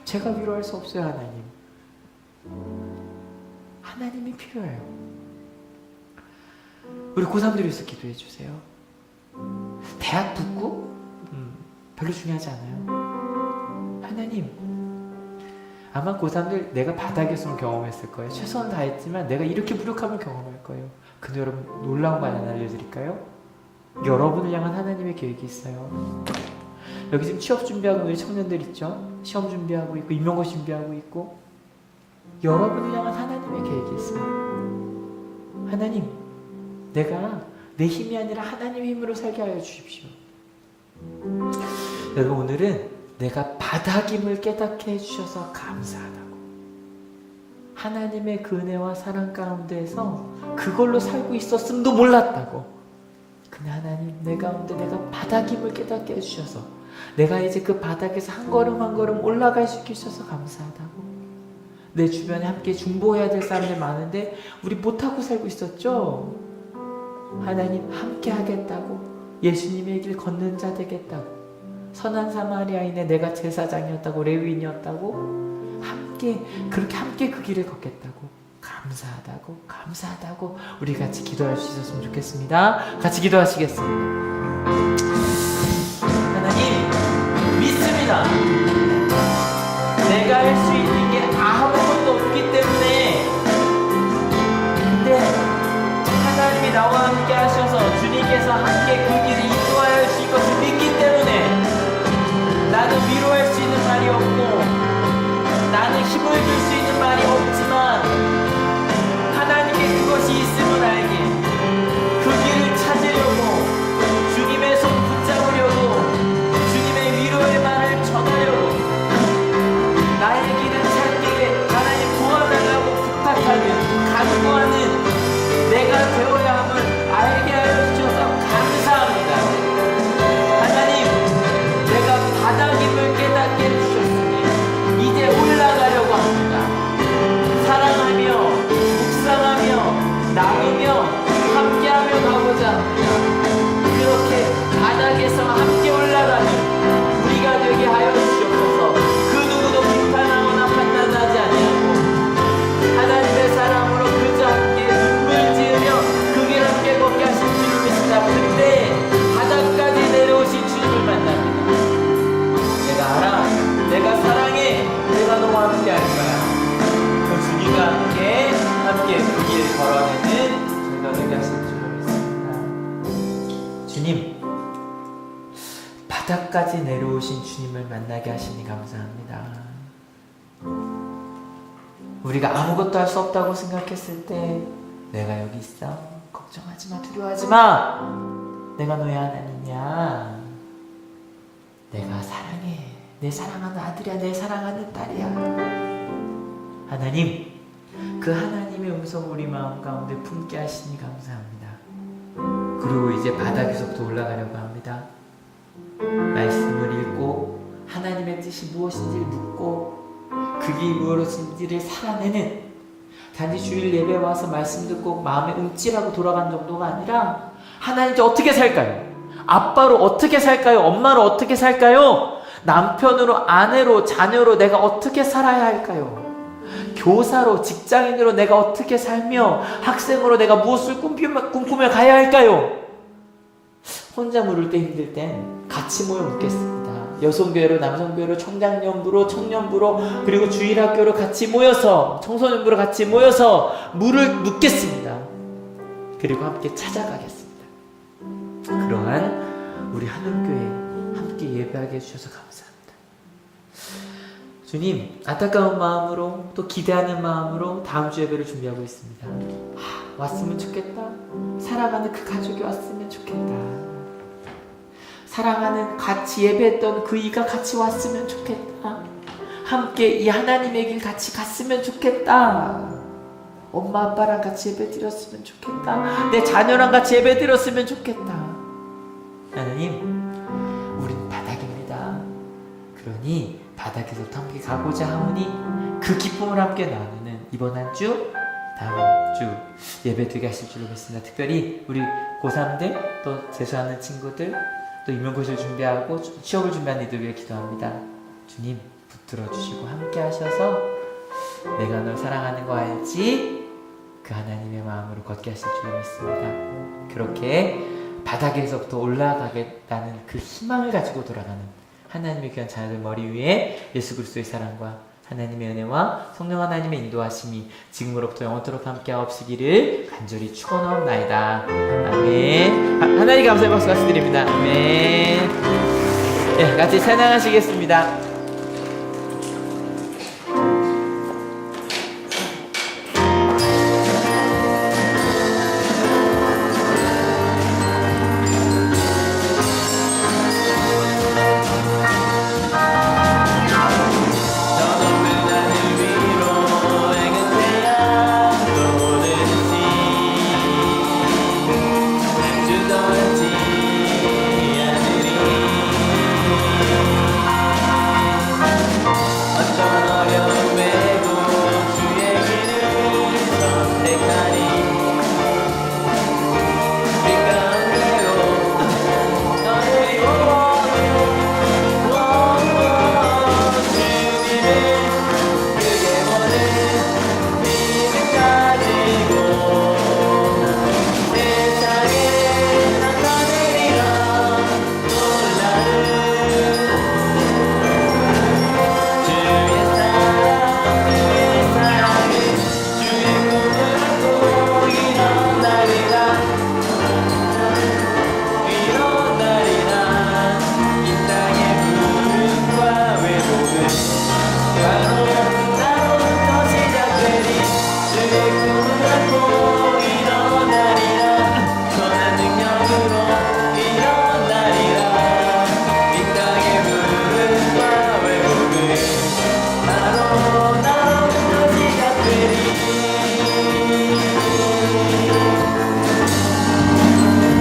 제가 위로할 수 없어요. 하나님, 하나님이 필요해요. 우리 고3들이 있어 기도해 주세요. 대학 붙고 별로 중요하지 않아요. 하나님, 아마 고3들 내가 바닥에서는 경험했을 거예요. 최선을 다했지만 내가 이렇게 부족함을 경험할 거예요. 근데 여러분, 놀라운 거 하나 알려드릴까요? 여러분을 향한 하나님의 계획이 있어요. 여기 지금 취업 준비하고 우리 청년들 있죠? 시험 준비하고 있고 임용고 준비하고 있고, 여러분을 향한 하나님의 계획이 있어요. 하나님, 내가 내 힘이 아니라 하나님의 힘으로 살게 하여 주십시오. 여러분, 오늘은 내가 바닥임을 깨닫게 해주셔서 감사하다고, 하나님의 그 은혜와 사랑 가운데에서 그걸로 살고 있었음도 몰랐다고, 근데 하나님, 내 가운데 내가 바닥임을 깨닫게 해주셔서 내가 이제 그 바닥에서 한 걸음 한 걸음 올라갈 수 있게 해주셔서 감사하다고. 내 주변에 함께 중보해야 될 사람들 많은데 우리 못하고 살고 있었죠? 하나님, 함께 하겠다고, 예수님의 길 걷는 자 되겠다고, 선한 사마리아인의 내가 제사장이었다고, 레위인이었다고, 함께 그렇게 함께 그 길을 걷겠다고, 감사하다고, 감사하다고 우리 같이 기도할 수 있었으면 좋겠습니다. 같이 기도하시겠습니다. 하나님, 믿습니다. 내가 할 수 있는 게 아무것도 없기 때문에, 근데 하나님이 나와 함께 하셔서 주님께서 함께 그 길을 인도하여 주실 것을 믿기 때문에 나는 위로할 수 있는 말이 없고 나는 힘을 줄 수 있는 말이 없지만, 하나님께 그것이 있음을 알게 그 길을 찾으려고, 주님의 손 붙잡으려고, 주님의 위로의 말을 전하려고, 나의 길을 찾기에 하나님 도와달라고 부탁하는, 간구하는 내가 되어야 함을 알게 하여 주셔서 감사합니다. 하나님, 내가 바닥임을 깨닫게 해주셨으니 이제 올라가려고 합니다. 사랑하며 묵상하며 나누며 함께하며 가고자 합니다. 그렇게 바닥에서 함께 올라가는 우리가 되게 하여 주시옵소서. 그 누구도 비판하거나 판단하지 아니하고 하나님의 사랑으로 그저 함께 눈물 지으며 그 길 함께 걷게 하신 주를 믿습니다. 그때 바닥까지 내려오신 주님을 만납니다. 내가 알아, 내가 사랑해, 내가 너와 함께 할 거야. 그 주님과 함께 그 길 걸어내는 저희가 되게 하신 주를 믿습니다. 주님, 바닥까지 내려오신 주님을 만나게 하시니 감사합니다. 우리가 아무것도 할 수 없다고 생각했을 때 내가 여기 있어, 걱정하지 마, 두려워하지 마, 내가 너의 하나님이야, 내가 사랑해, 내 사랑하는 아들이야, 내 사랑하는 딸이야. 하나님, 그 하나님의 음성을 우리 마음 가운데 품게 하시니 감사합니다. 그리고 이제 바닥에서부터 올라가려고 합니다. 말씀을 읽고 하나님의 뜻이 무엇인지를 묻고 그게 무엇인지를 살아내는, 단지 주일 예배 와서 말씀 듣고 마음에 움찔하고 돌아간 정도가 아니라, 하나님 이제 어떻게 살까요? 아빠로 어떻게 살까요? 엄마로 어떻게 살까요? 남편으로, 아내로, 자녀로 내가 어떻게 살아야 할까요? 교사로, 직장인으로 내가 어떻게 살며 학생으로 내가 무엇을 꿈꾸며 가야 할까요? 혼자 물을 때 힘들 땐 같이 모여 묻겠습니다. 여성교회로, 남성교회로, 청장년부로, 청년부로, 그리고 주일학교로 같이 모여서, 청소년부로 같이 모여서 물을 묻겠습니다. 그리고 함께 찾아가겠습니다. 그러한 우리 하늘교회 함께 예배하게 해주셔서 감사합니다. 주님, 안타까운 마음으로 또 기대하는 마음으로 다음 주 예배를 준비하고 있습니다. 왔으면 좋겠다. 사랑하는 그 가족이 왔으면 좋겠다. 사랑하는 같이 예배했던 그 이가 같이 왔으면 좋겠다. 함께 이 하나님의 길 같이 갔으면 좋겠다. 엄마 아빠랑 같이 예배 드렸으면 좋겠다. 내 자녀랑 같이 예배 드렸으면 좋겠다. 하나님, 우린 바닥입니다. 그러니 바닥에서부터 함께 가고자 하오니 그 기쁨을 함께 나누는 이번 한 주, 다음 주 예배 되게 하실 줄로 믿습니다. 특별히 우리 고3들, 또 재수하는 친구들, 또 임용고시를 준비하고 취업을 준비하는 이들 위해 기도합니다. 주님, 붙들어 주시고 함께 하셔서 내가 널 사랑하는 거 알지? 그 하나님의 마음으로 걷게 하실 줄로 믿습니다. 그렇게 바닥에서부터 올라가겠다는 그 희망을 가지고 돌아가는 하나님의 귀한 자녀들 머리 위에 예수 그리스도의 사랑과 하나님의 은혜와 성령 하나님의 인도하심이 지금으로부터 영원토록 함께 하옵시기를 간절히 축원하옵나이다. 아멘. 하나님 감사의 박수 같이 드립니다. 아멘. 네, 같이 찬양하시겠습니다.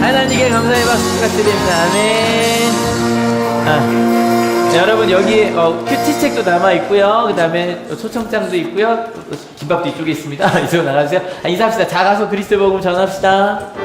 하나님께 감사의 박수 부탁드립니다. 아멘. 여러분 여기 큐티책도 남아 있고요. 그 다음에 초청장도 있고요. 김밥도 이쪽에 있습니다. 이쪽으로 나가주세요. 인사합시다. 작아서 그리스도 복음 전합시다.